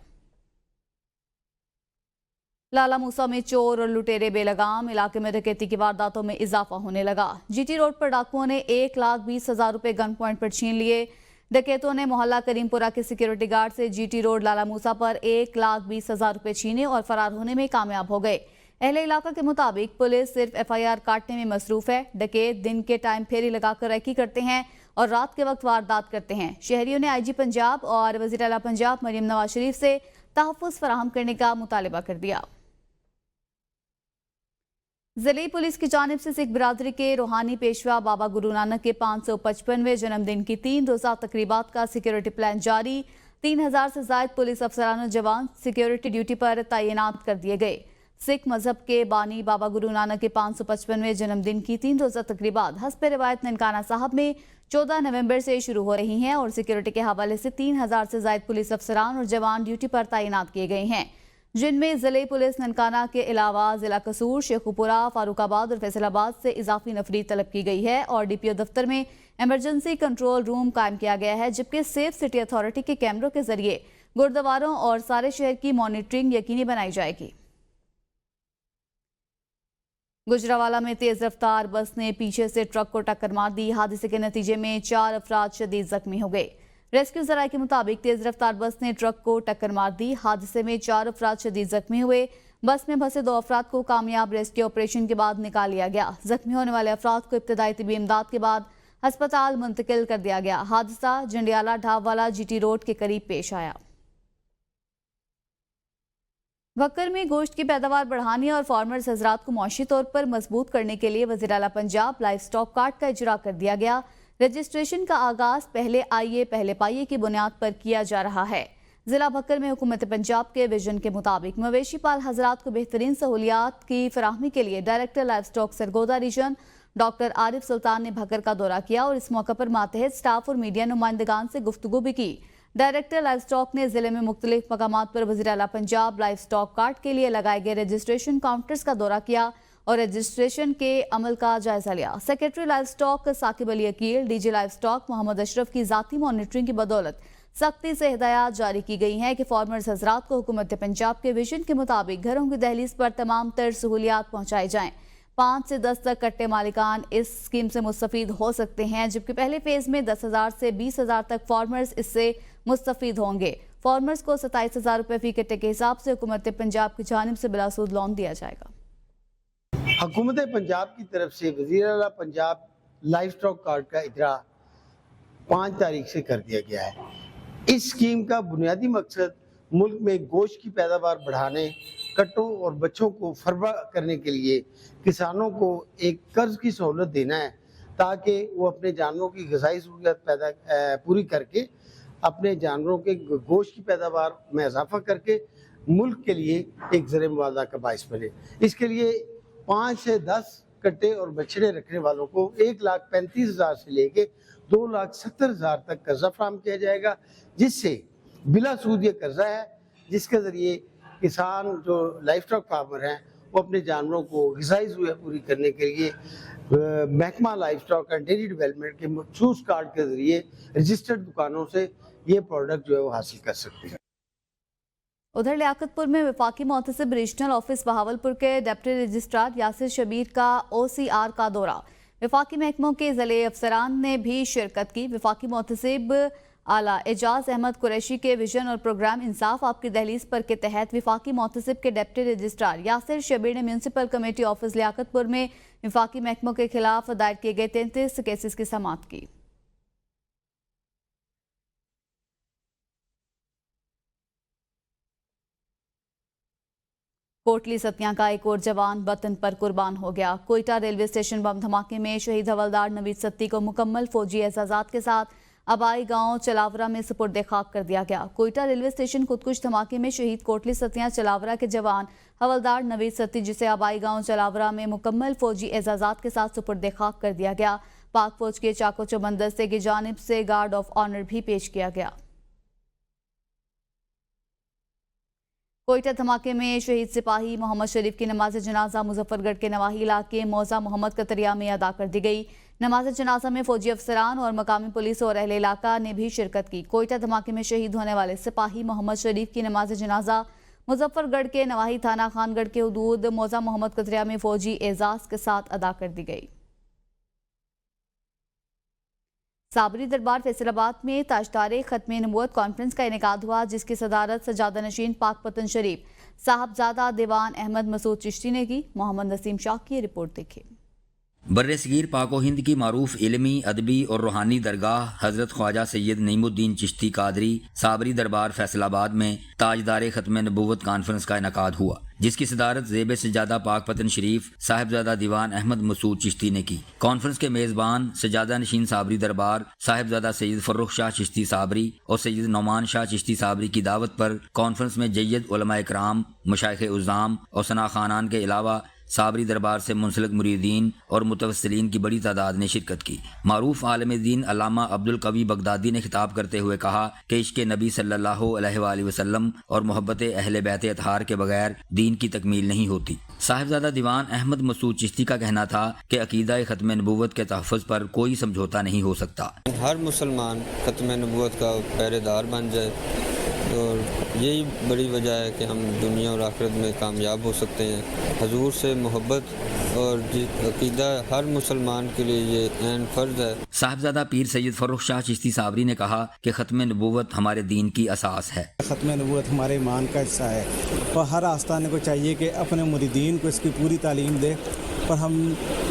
लाला मूसा में चोर और लुटेरे बेलगाम, इलाके में डकैती की वारदातों में इजाफा होने लगा। GT रोड पर डाकुओं ने 1,20,000 रुपए गन पॉइंट पर छीन लिए। डकैतों ने मोहल्ला करीमपुरा के सिक्योरिटी गार्ड से GT रोड लाला मूसा पर 1,20,000 रुपए छीने और फरार होने में कामयाब हो गए। अहले इलाका के मुताबिक पुलिस सिर्फ FIR काटने में मसरूफ है। डकैत दिन के टाइम फेरी लगाकर रेकी करते हैं और रात के वक्त वारदात करते हैं। शहरियों ने IG पंजाब और वज़ीर आला पंजाब मरियम नवाज शरीफ से तहफ़्फ़ुज़ फराहम करने का मुतालबा कर दिया। जिले पुलिस की जानिब से सिख बिरादरी के रूहानी पेशवा बाबा गुरु नानक के 555वें जन्मदिन की 3 रोज़ा तकरीबात का सिक्योरिटी प्लान जारी। 3000 से ज्यादा पुलिस अफसरान और जवान सिक्योरिटी ड्यूटी पर तैनात कर दिए गए। सिख मजहब के बानी बाबा गुरु नानक के 555वें जन्मदिन की 3 रोज़ा तकरीबात हस्ब रिवायत ननकाना साहब में 14 नवंबर से शुरू हो रही हैं और सिक्योरिटी के हवाले से 3000 से ज्यादा पुलिस अफसरान और जवान ड्यूटी पर तैनात किए गए हैं, जिनमें जिले पुलिस ननकाना के अलावा जिला कसूर, शेखुपुरा, फारूकाबाद और फैसलाबाद से इजाफी नफरी तलब की गई है और डीपीओ दफ्तर में इमरजेंसी कंट्रोल रूम कायम किया गया है, जबकि सेफ सिटी अथॉरिटी के कैमरों के जरिए गुरुद्वारों और सारे शहर की मॉनिटरिंग यकीनी बनाई जाएगी। गुजरावाला में तेज रफ्तार बस ने पीछे से ट्रक को टक्कर मार दी। हादसे के नतीजे में 4 अफराद शदीद जख्मी हो गए। रेस्क्यू जराये के मुताबिक तेज रफ्तार बस ने ट्रक को टक्कर मार दी। हादसे में 4 अफराद शदीद जख्मी हुए। बस में फंसे 2 अफराद को कामयाब रेस्क्यू ऑपरेशन के बाद निकाल लिया गया। जख्मी होने वाले अफराद को इब्तदाई तिबी इमदाद के बाद अस्पताल मुंतकिल कर दिया गया। हादसा जंडियाला ढाबवाला जीटी रोड के करीब पेश आया। भक्कर में गोश्त की पैदावार बढ़ाने और फार्मर्स हजरात को मौशी तौर पर मजबूत करने के लिए वज़ीर आला पंजाब लाइव स्टॉक कार्ड का इजरा कर दिया गया। रजिस्ट्रेशन का आगाज पहले आइए पहले पाइए की बुनियाद पर किया जा रहा है। जिला भक्कर में हुकूमत पंजाब के विजन के मुताबिक मवेशी पाल हजरात को बेहतरीन सहूलियात की फराहमी के लिए director livestock Sargodha region doctor Arif Sultan ने भक्कर का दौरा किया और इस मौके पर मातहत स्टाफ और मीडिया नुमाइंदगान से गुफ्तगू भी की। डायरेक्टर लाइव स्टॉक ने जिले में मुख्तलिफ मकामात पर वज़ीर आला पंजाब लाइव स्टॉक कार्ड के लिए लगाए गए रजिस्ट्रेशन काउंटर्स का दौरा किया और रजिस्ट्रेशन के अमल का जायजा लिया। Secretary livestock Saqib Ali Aqeel, DG livestock Muhammad Ashraf की जाती मॉनिटरिंग की बदौलत सख्ती से हिदायत जारी की गई हैं कि फार्मर्स हजरात को हुकूमत पंजाब के विजन के मुताबिक घरों की दहलीज पर तमाम तर सहूलियात पहुँचाई जाएँ। 5 से 10 तक कट्टे मालिकान इस स्कीम से मुस्तफीद हो सकते हैं, जबकि पहले फेज में 10,000 से 20,000 तक फार्मर्स इससे मुस्तफीद होंगे। फार्मर्स को 27,000 रुपये फी कट्टे के हिसाब से हुकूमत पंजाब की जानिब से बिलासूद लोन दिया जाएगा। हुकूमत पंजाब की तरफ से वज़ीर आला पंजाब लाइव स्टॉक कार्ड का इजरा 5 तारीख से कर दिया गया है। इस स्कीम का बुनियादी मकसद मुल्क में गोश्त की पैदावार बढ़ाने, कट्टों और बच्चों को फरवा करने के लिए किसानों को एक कर्ज की सहूलत देना है, ताकि वो अपने जानवरों की ग़िज़ाई ज़रूरियात पूरी करके अपने जानवरों के गोश्त की पैदावार में इजाफा करके मुल्क के लिए एक ज़र मुआवजा का बाइस बने। इसके लिए 5 से 10 कट्टे और बछड़े रखने वालों को 1,35,000 से लेके 2,70,000 तक कर्जा फराहम किया जाएगा, जिससे बिला सूद ये कर्जा है जिसके ज़रिए किसान जो लाइफ स्टॉक फार्मर हैं वो अपने जानवरों को ग़िज़ाई ज़रूरियात पूरी करने के लिए महकमा life stock and dairy development के मखसूस कार्ड के ज़रिए रजिस्टर्ड दुकानों से ये प्रोडक्ट जो है वो हासिल कर सकते हैं। उधर लियाकतपुर में वफाकी मोहतसिब रीजनल ऑफिस बहावलपुर के डिप्टी रजिस्ट्रार यासिर शबीर का OCR का दौरा। वफाकी महकमों के ज़िले अफसरान ने भी शिरकत की। वफाकी मोहतसिब आला एजाज अहमद कुरैशी के विजन और प्रोग्राम इंसाफ आपकी दहलीज पर के तहत वफाकी मोहतसिब के डिप्टी रजिस्ट्रार यासिर शबीर ने म्यूनसिपल कमेटी ऑफिस लियाकतपुर में वफाकी महकमों के खिलाफ दायर किए गए 33 केसेस की समाअत की। कोटली सतिया का एक और जवान वतन पर कुर्बान हो गया। कोयटा रेलवे स्टेशन बम धमाके में शहीद हवलदार नवीद सत्ती को मुकम्मल फौजी एजाजात के साथ अबाई गांव चलावरा में सुपुर्द खाक कर दिया गया। कोयटा रेलवे स्टेशन खुदकुश धमाके में शहीद कोटली सतिया चलावरा के जवान हवलदार नवीद सत्ती, जिसे अबाई गांव चलावरा में मुकम्मल फौजी एजाजात के साथ सुपुर्द खाक कर दिया गया। पाक फौज के चाको चौबंद दस्ते की जानिब से गार्ड ऑफ ऑनर भी पेश किया गया। कोयटा धमाके में शहीद सिपाही मोहम्मद शरीफ की नमाज जनाजा मुजफ्फरगढ़ के नवाही इलाके मौजा मोहम्मद कतरिया में अदा कर दी गई। नमाज जनाजा में फौजी अफसरान और मकामी पुलिस और अहले इलाका ने भी शिरकत की। कोयटा धमाके में शहीद होने वाले सिपाही मोहम्मद शरीफ की नमाज जनाजा मुजफ्फरगढ़ के नवाही थाना खानगढ़ के हदूद मौजा मोहम्मद कतरिया में फौजी एजाज के साथ अदा कर दी गई। साबरी दरबार फैसलाबाद में ताजदारे खत्मे नबूवत कॉन्फ्रेंस का इनेकाद हुआ, जिसकी सदारत सजादा नशीन पाक पतन शरीफ साहबजादा दीवान अहमद मसूद चिश्ती ने की। मोहम्मद नसीम शाह की रिपोर्ट देखिए। बर्र-ए-सगीर पाको हिंद की मारूफ इल्मी, अदबी और रूहानी दरगाह हज़रत ख्वाजा सैयद नईमुद्दीन चिश्ती कादरी साबरी दरबार फैसलाबाद में ताजदार ख़त्म नबूवत कॉन्फ्रेंस का इनकाद हुआ, जिसकी सदारत ज़ेब सजादा पाक पतन शरीफ साहिबजादा दीवान अहमद मसूद चिश्ती ने की। कॉन्फ्रेंस के मेज़बान सजादा नशीन साबरी दरबार साहिबजादा सैयद फर्रुख शाह चिश्ती साबरी और सैयद नौमान शाह चिश्ती साबरी की दावत पर कॉन्फ्रेंस में जय्यद उलमा इकराम, मशाइख उज़्ज़ाम और सना खानान के अलावा साबरी दरबार से मुंसलिक मुरीदीन और मुतवस्सिलीन की बड़ी तादाद ने शिरकत की। मारूफ आलिम दीन अल्लामा अब्दुल कवी बगदादी ने खिताब करते हुए कहा कि इश्क़ नबी सल्लल्लाहु अलैहि वसल्लम और मोहब्बत अहले बैत अतहार के बगैर दीन की तकमील नहीं होती। साहिबजादा दीवान अहमद मसूद चिश्ती का कहना था कि अकीदा ख़त्म नबूवत के तहफ़्फ़ुज़ पर कोई समझौता नहीं हो सकता। हर मुसलमान ख़त्म नबूवत का पहरेदार बन जाए और यही बड़ी वजह है कि हम दुनिया और आखिरत में कामयाब हो सकते हैं। हजूर से मोहब्बत और अकीदा हर मुसलमान के लिए ये ऐन फ़र्ज़ है। साहिबजादा पीर सैयद फर्रुख शाह चिश्ती साबरी ने कहा कि ख़त्म नबूवत हमारे दीन की असास है। ख़त्म नबूवत हमारे ईमान का हिस्सा है और हर आस्ताने को चाहिए कि अपने मुरीदीन को इसकी पूरी तालीम दे। और हम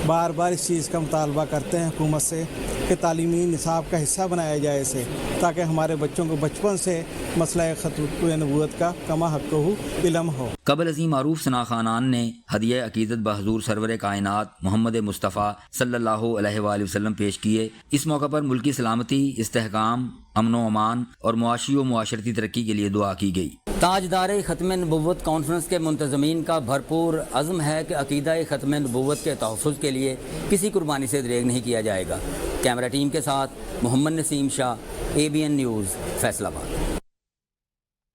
बार बार इस चीज़ का मुतालबा करते हैं हुकूमत से कि तालीमी निसाब का हिस्सा बनाया जाए इसे, ताकि हमारे बच्चों को बचपन से मसला ख़त्म नबूवत का कमा हक़्क़हू इल्म हो। कबल अज़ीम मारूफ सना खानान ने हदिया अकीदत बहज़ूर सरवर कायनात मोहम्मद मुस्तफ़ा सल्लल्लाहु अलैहि वसल्लम पेश किए। इस मौका पर मुल्की सलामती, इस्तेहकाम, अमन व अमान और मुआशी व मुआशरती तरक्की के लिए दुआ की गई। ताजदार ख़त्म नबूवत कॉन्फ्रेंस के मुंतज़मीन का भरपूर अज़्म है कि अकीदा ख़त्म नबूवत के तहफ़्फ़ुज़ के लिए किसी कुर्बानी से दरेग नहीं किया जाएगा। कैमरा टीम के साथ मोहम्मद नसीम शाह, ABN न्यूज़, फैसलाबाद।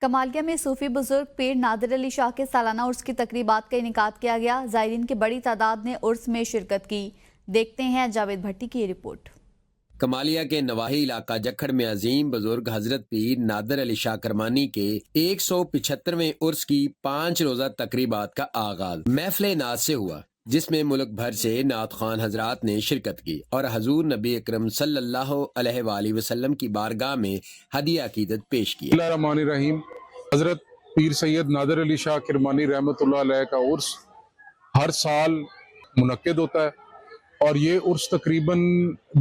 कमालिया में सूफी बुजुर्ग पीर नादिर अली शाह के सालाना उर्स की तकरीबात का इनेकाद किया गया। ज़ायरीन की बड़ी तादाद ने उर्स में शिरकत की। देखते हैं जावेद भट्टी की रिपोर्ट। कमालिया के नवाही इलाका जखड़ में अजीम बुजुर्ग हजरत पीर नादिर अली शाह करमानी के 175वें उर्स की 5 रोजा तकरीबात का आगाज महफिल नाज से हुआ, जिसमें मुल्क भर से नात खान हजरात ने शिरकत की और हजूर नबी अकरम सल्लल्लाहु अलैहि वसल्लम की बारगाह में हदिया अकीदत पेश की। बिस्मिल्लाहिर्रहमानिर्रहीम। हजरत पीर सैयद नादिर अली शाह करमानी रहमतुल्लाह अलैह का उर्स हर साल मुनक्किद होता है और ये उर्स तकरीबन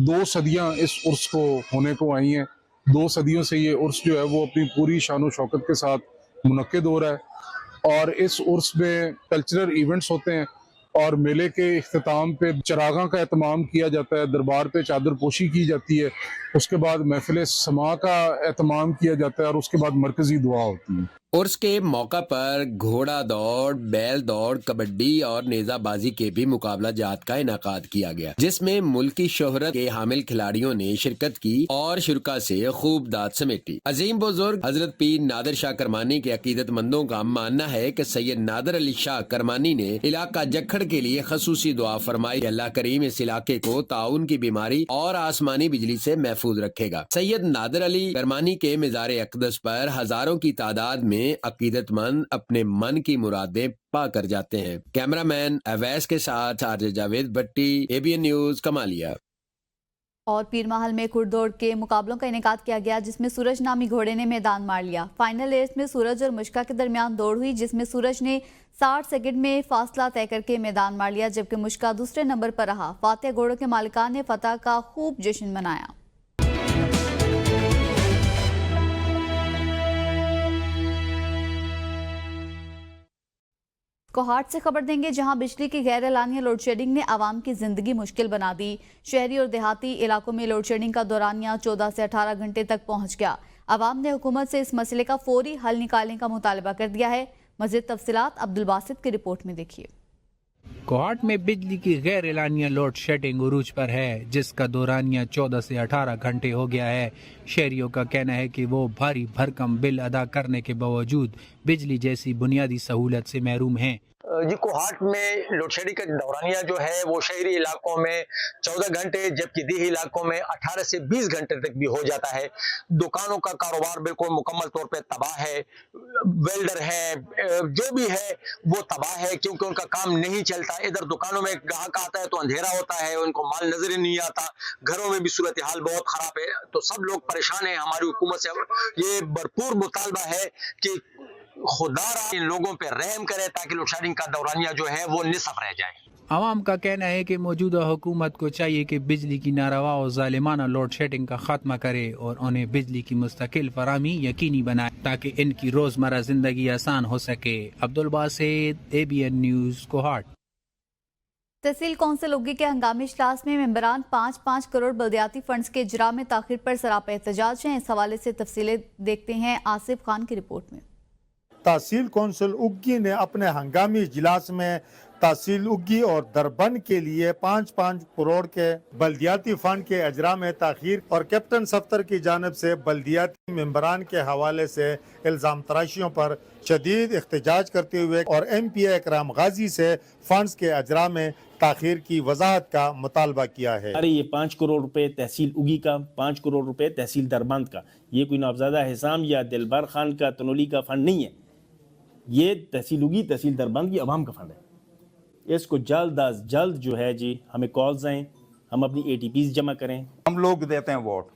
2 सदियां इस उर्स को होने को आई हैं। 2 सदियों से ये उर्स जो है वो अपनी पूरी शान व शौकत के साथ मुनक्किद हो रहा है और इस उर्स में कल्चरल इवेंट्स होते हैं और मेले के इख्तिताम पे चरागां का एहतमाम किया जाता है, दरबार पे चादर पोशी की जाती है, उसके बाद महफिल समा का एहतमाम किया जाता है और उसके बाद मरकजी दुआ होती है। उर्स के मौका पर घोड़ा दौड़, बैल दौड़, कबड्डी और नेजाबाजी के भी मुकाबला जात का इनाकाद किया गया, जिसमें मुल्की शोहरत के हामिल खिलाड़ियों ने शिरकत की और शुरका से खूब दाद समेटी। अजीम बुजुर्ग हजरत पीर नादिर शाह करमानी के अकीदतमंदों का मानना है कि सैयद नादिर अली शाह करमानी ने इलाका जखड़ के लिए खसूसी दुआ फरमाई। अल्लाह करीम इस इलाके को ताउन की बीमारी और आसमानी बिजली से महफूज रखेगा। सैयद नादिर अली करमानी के मज़ार अक़दस पर हजारों की तादाद में अकीदतमंद अपने मन की मुरादें पा कर जाते हैं। कैमरामैन अवैस के साथ आरजे जावेद भट्टी, ABN न्यूज़, कमालिया। और पीर महल में घुड़दौड़ के मुकाबलों का इनेकाद किया गया, जिसमें सूरज नामी घोड़े ने मैदान मार लिया। फाइनल रेस में सूरज और मुश्का के दरमियान दौड़ हुई, जिसमें सूरज ने 60 सेकंड में फासला तय करके मैदान मार लिया, जबकि मुश्का दूसरे नंबर पर रहा। फातेह घोड़ों के मालिकान ने फतह का खूब जश्न मनाया। कोहाट से खबर देंगे, जहां बिजली की गैर एलानिया लोड शेडिंग ने आवाम की जिंदगी मुश्किल बना दी। शहरी और देहाती इलाकों में लोड शेडिंग का दौरानिया 14 से 18 घंटे तक पहुंच गया। आवाम ने हुकूमत से इस मसले का फौरी हल निकालने का मुतालबा कर दिया है। मज़ीद तफसीलात अब्दुल बासित की रिपोर्ट में देखिए। कोहाट में बिजली की गैर एलानिया लोड शेडिंग उरूज पर है, जिसका दौरानिया 14 से 18 घंटे हो गया है। शहरियों का कहना है कि वो भारी भरकम बिल अदा करने के बावजूद बिजली जैसी बुनियादी सहूलत से महरूम हैं। जी कोहाट में लोड शेडिंग का दौरानिया जो है वो शहरी इलाकों में 14 घंटे, जबकि देही इलाकों में 18 से 20 घंटे तक भी हो जाता है। दुकानों का कारोबार बिल्कुल मुकम्मल तौर पे तबाह है। वेल्डर है, जो भी है वो तबाह है, क्योंकि उनका काम नहीं चलता। इधर दुकानों में ग्राहक आता है तो अंधेरा होता है, उनको माल नजर ही नहीं आता। घरों में भी सूरत हाल बहुत खराब है, तो सब लोग परेशान है। हमारी हुकूमत से ये भरपूर मुतालबा है कि खुदा इन लोगों पे रहम करे, ताकि लोड शेडिंग का दौरानिया जो है वो निसफ रह जाए। आवाम का कहना है कि मौजूदा हुकूमत को चाहिए कि बिजली की नारवा और जालिमाना लोड शेडिंग का खात्मा करे और उन्हें बिजली की मुस्तकिल फरामी यकीनी बनाए ताकि इनकी रोजमर्रा जिंदगी आसान हो सके। Abdul Basit, ABN news, Kohat. Tehsil council Uggi के हंगामी इजलास में मेंबरान 5-5 करोड़ बल्दियाती फंड्स के इजरा में ताखिर पर सरापा एहतजाज हैं। इस हवाले से तफसीलें देखते हैं आसिफ खान की रिपोर्ट में। तहसील कौंसिल उग्गी ने अपने हंगामी इजलास में तहसील उग्गी और दरबन के लिए 5-5 करोड़ के बल्दियाती फंड के अजरा में ताखीर और कैप्टन सफ्तर की जानिब से बल्दियाती मेंबरान के हवाले से इल्ज़ाम तराशियों पर शदीद एहतजाज करते हुए और MPA इकराम गाजी से फंड्स के अजरा में ताखीर की वजाहत का मुतालबा किया है। अरे ये 5 करोड़ रुपए तहसील उगी का, 5 करोड़ रुपए तहसील दरबंद का, ये कोई नाबजादा हिसाम या दिलबर खान का तनोली का फंड नहीं है। ये तहसील उगी तहसील दरबंद की आवाम का फंड है। इसको जल्द अज जल्द जो है जी हमें कॉल्स आएँ, हम अपनी ATPs जमा करें। हम लोग देते हैं वोट,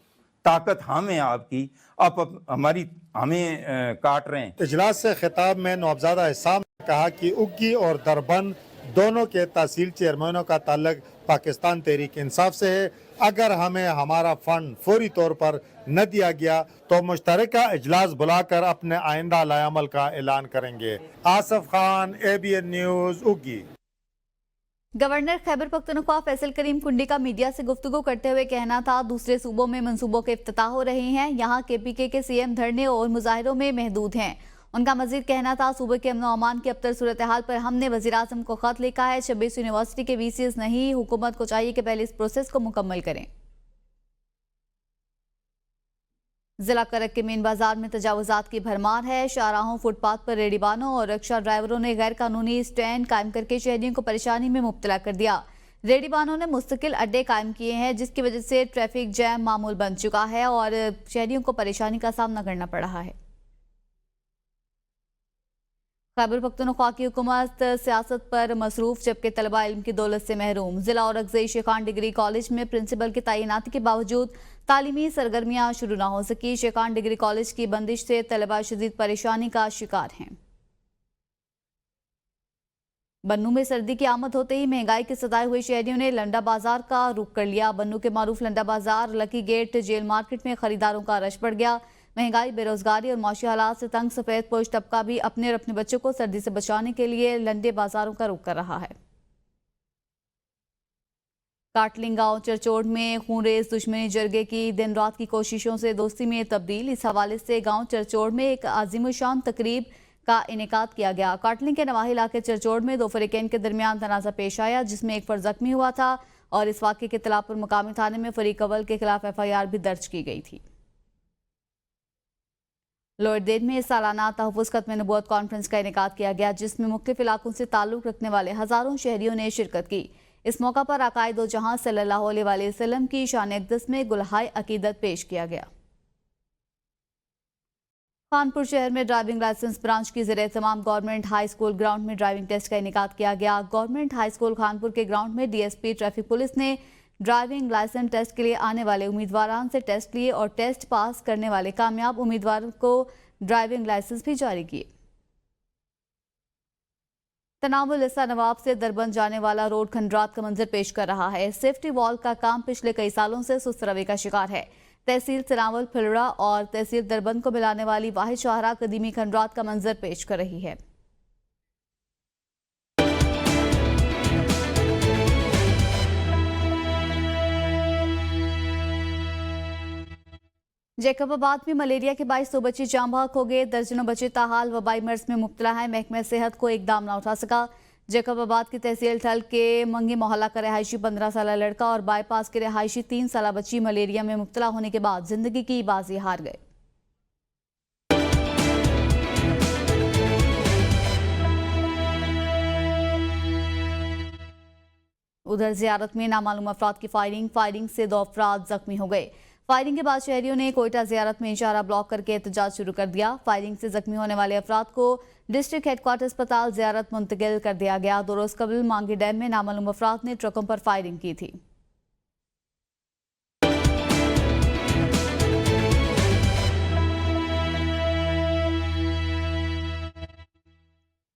ताकत हमें आपकी, आप हमारी हमें काट रहे हैं। इजलास से खिताब में नौबजादा हिसाम ने कहा कि उग्गी और दरबन दोनों के तहसील चेयरमैनों का ताल्लुक पाकिस्तान तहरीक इंसाफ से है। अगर हमें हमारा फंड फौरी तौर पर न दिया गया तो मुश्तरका इजलास बुलाकर अपने आइंदा लायामल का ऐलान करेंगे। आसिफ खान, ABN न्यूज़, उग्गी। गवर्नर खैबर पख्तूनख्वा फैसल करीम कुंडी का मीडिया से गुफ्तगू करते हुए कहना था, दूसरे सूबों में मंसूबों के इफ्तिताह हो रहे हैं, यहाँ KPK के CM धरने और मुजाहिरों में महदूद हैं। उनका मजीद कहना था, सूबे के अमन अमान की अबतर सूरत हाल पर हमने वज़ीर आज़म को खत लिखा है। 26 यूनिवर्सिटी के VCs नहीं, हुकूमत को चाहिए कि पहले इस प्रोसेस को मुकम्मल करें। जिला करक के मेन बाजार में तजावुजात की भरमार है। शाहराहों, फुटपाथ पर रेडीबानों और रिक्शा ड्राइवरों ने गैर कानूनी स्टैंड कायम करके शहरियों को परेशानी में मुब्तला कर दिया। रेडीबानों ने मुस्तकिल अड्डे कायम किए हैं, जिसकी वजह से ट्रैफिक जैम मामूल बन चुका है और शहरियों को परेशानी का सामना करना पड़ रहा है। खैबर पख्तूनख्वा की हुकूमत सियासत पर मसरूफ, जबकि तलबा इल्म की दौलत से महरूम। जिला औरंगजेब शेखान डिग्री कॉलेज में प्रिंसिपल की तैनाती के बावजूद तालीमी सरगर्मियां शुरू न हो सकी। शेखान डिग्री कॉलेज की बंदिश से तलबा शदीद परेशानी का शिकार हैं। बन्नू में सर्दी की आमद होते ही महंगाई के सताए हुए शहरियों ने लंडा बाजार का रुख कर लिया। बन्नू के मारूफ लंडा बाजार, लकी गेट, जेल मार्केट में खरीदारों का रश बढ़ गया। महंगाई, बेरोजगारी और माशी हालात से तंग सफेद पोश तबका भी अपने और अपने बच्चों को सर्दी से बचाने के लिए लंडे बाजारों का रुख कर रहा है। काटलिंग गांव चरचोड़ में खूनरेज दुश्मनी जरगे की दिन रात की कोशिशों से दोस्ती में तब्दील। इस हवाले से गांव चरचोड़ में एक आजिमुशान तकरीब का इनेकाद किया गया। काटलिंग के नवाही इलाके चरचोड़ में दो फरीकैन के दरमियान तनाज़ा पेश आया, जिसमें एक फर्द जख्मी हुआ था और इस वाक़े के इत्तला पर मुकामी थाने में फरीक अव्वल के खिलाफ FIR भी दर्ज की गई थी। लोअरदेन में सालाना तहफ़्फ़ुज़ ख़त्म नबूवत कॉन्फ्रेंस का इनेकाद किया गया, जिसमें मुख्तलिफ इलाकों से ताल्लुक़ रखने वाले हज़ारों शहरियों ने शिरकत की। इस मौका पर आकाए दो जहां सल्लल्लाहु अलैहि वसल्लम की शान अक़दस में गुलहाए अकीदत पेश किया गया। कानपुर शहर में ड्राइविंग लाइसेंस ब्रांच की ज़रिए तमाम गवर्नमेंट हाई स्कूल ग्राउंड में ड्राइविंग टेस्ट का इनेकाद किया गया। गवर्नमेंट हाई स्कूल खानपुर के ग्राउंड में DSP ट्रैफिक पुलिस ने ड्राइविंग लाइसेंस टेस्ट के लिए आने वाले उम्मीदवारों से टेस्ट लिए और टेस्ट पास करने वाले कामयाब उम्मीदवारों को ड्राइविंग लाइसेंस भी जारी किए। तनावुल लिसा नवाब से दरबंद जाने वाला रोड खंडरात का मंजर पेश कर रहा है। सेफ्टी वॉल का काम पिछले कई सालों से सुस्त रवै का शिकार है। तहसील तनावुल, फिलड़ा और तहसील दरबंद को मिलाने वाली वाहिद शाहरा कदीमी खंडरात का मंजर पेश कर रही है। जैकबाबाद में मलेरिया के 22 बच्चे जाँ बहक हो गए। दर्जनों बच्चे ताहाल वबाई मर्ज में मुब्तला है। महकमा सेहत को इकदाम न उठा सका। जैकबाबाद की तहसील ठल के मंगी मोहल्ला का रहायशी 15 साल लड़का और बाईपास के रहायशी 3 साल बच्ची मलेरिया में मुब्तला होने के बाद जिंदगी की बाजी हार गए। उधर जियारत में नामालूम अफराद की फायरिंग से 2 अफराद जख्मी हो गए। फायरिंग के बाद शहरियों ने कोयटा जियारत में इशारा ब्लॉक करके एहतजाज शुरू कर दिया। फायरिंग से जख्मी होने वाले अफराद को डिस्ट्रिक्ट हेडक्वार्टर अस्पताल जियारत मुंतकिल कर दिया गया। 2 रोज कबल मांगी डैम में नामालूम अफराद ने ट्रकों पर फायरिंग की थी।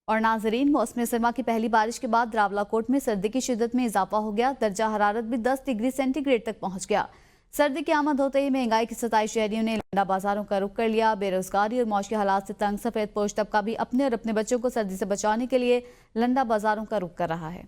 और नाजरीन, मौसम सरमा की पहली बारिश के बाद रावलाकोट में सर्दी की शिद्दत में इजाफा हो गया। दर्जा हरारत भी 10 डिग्री सेंटीग्रेड तक पहुंच गया। सर्दी की आमद होते ही महंगाई की सताई शहरियों ने लंडा बाजारों का रुख कर लिया। बेरोजगारी और मौसमी हालात से तंग सफेद पोश तबका भी अपने और अपने बच्चों को सर्दी से बचाने के लिए लंडा बाजारों का रुख कर रहा है।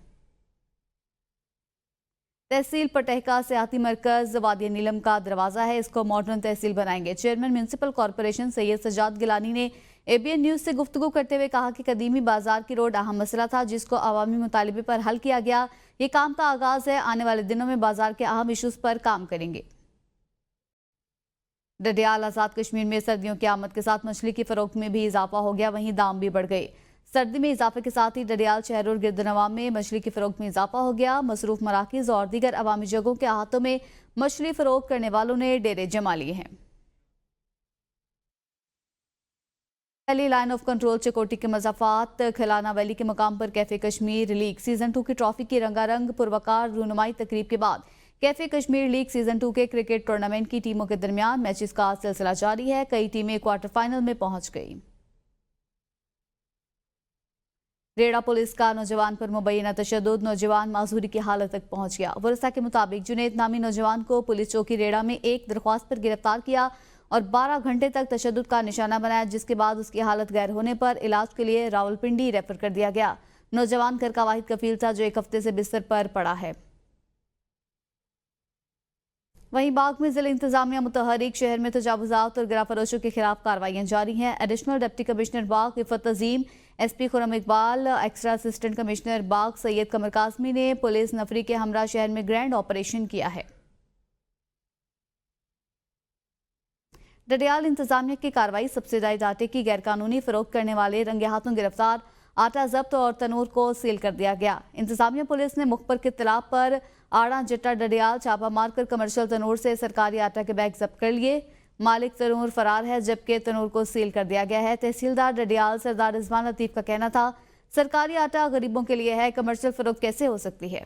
तहसील पटहका सियाती मरकज वादी नीलम का दरवाजा है, इसको मॉडर्न तहसील बनाएंगे। Chairman municipal corporation Syed Sajjad Gilani ने ABN न्यूज से गुफ्तगू करते हुए कहा कि कदीमी बाजार की रोड अहम मसला था, जिसको अवामी मुतालिबे पर हल किया गया। ये काम का आगाज है, आने वाले दिनों में बाजार के अहम इशूज पर काम करेंगे। डडियाल आज़ाद कश्मीर में सर्दियों की आमद के साथ मछली की फरोख्त में भी इजाफा हो गया, वहीं दाम भी बढ़ गए। सर्दी में इजाफे के साथ ही डडियाल शहर और गिरदनवा में मछली की फरोख्त में इजाफा हो गया। मसरूफ मराकिज और दीगर अवामी जगहों के अहातों में मछली फरोख्त करने वालों ने डेरे जमा लिए हैं। पहली लाइन ऑफ कंट्रोल चकोटी के मज़ाफात खिलाना वैली के मुकाम पर कैफे कश्मीर लीग सीजन 2 की ट्रॉफी की रंगारंग पुरवकार रूनुमाई तकरीब के बाद कैफे कश्मीर लीग सीजन 2 के क्रिकेट टूर्नामेंट की टीमों के दरमियान मैचेस का सिलसिला जारी है। कई टीमें क्वार्टर फाइनल में पहुंच गई। रेड़ा पुलिस का नौजवान पर मुबैना तशद्दुद, नौजवान माजूरी की हालत तक पहुंच गया। वरसा के मुताबिक जुनैद नामी नौजवान को पुलिस चौकी रेड़ा में एक दरख्वास्त पर गिरफ्तार किया और 12 घंटे तक तशद्दुद का निशाना बनाया, जिसके बाद उसकी हालत गैर होने पर इलाज के लिए रावलपिंडी रेफर कर दिया गया। नौजवान घर का वाहिद कफील था जो एक हफ्ते से बिस्तर पर पड़ा है। वहीं बाग में जिला इंतजामिया मुतहरिक, शहर में तजावुजात और गिराफरोशों के खिलाफ कार्रवाइयां जारी हैं। Additional deputy commissioner Bagh Iffat Azeem, SP Khurram Iqbal, extra assistant commissioner Bagh Syed Qamar Qasmi ने पुलिस नफरी के हमरा शहर में ग्रैंड ऑपरेशन किया है। डडियाल इंतजामिया की कार्रवाई, सब्सिडाइज आटे की गैरकानूनी फरोख्त करने वाले रंगे हाथों गिरफ्तार, आटा जब्त और तनूर को सील कर दिया गया। इंतजामिया पुलिस ने मुखबर के इत्तला पर आड़ा जट्टा डडियाल छापा मारकर कमर्शियल तनूर से सरकारी आटा के बैग जब्त कर लिए। मालिक तनूर फरार है, जबकि तनूर को सील कर दिया गया है। तहसीलदार डडियाल सरदार रिजवान लतीफ का कहना था, सरकारी आटा गरीबों के लिए है, कमर्शियल फरोख्त कैसे हो सकती है।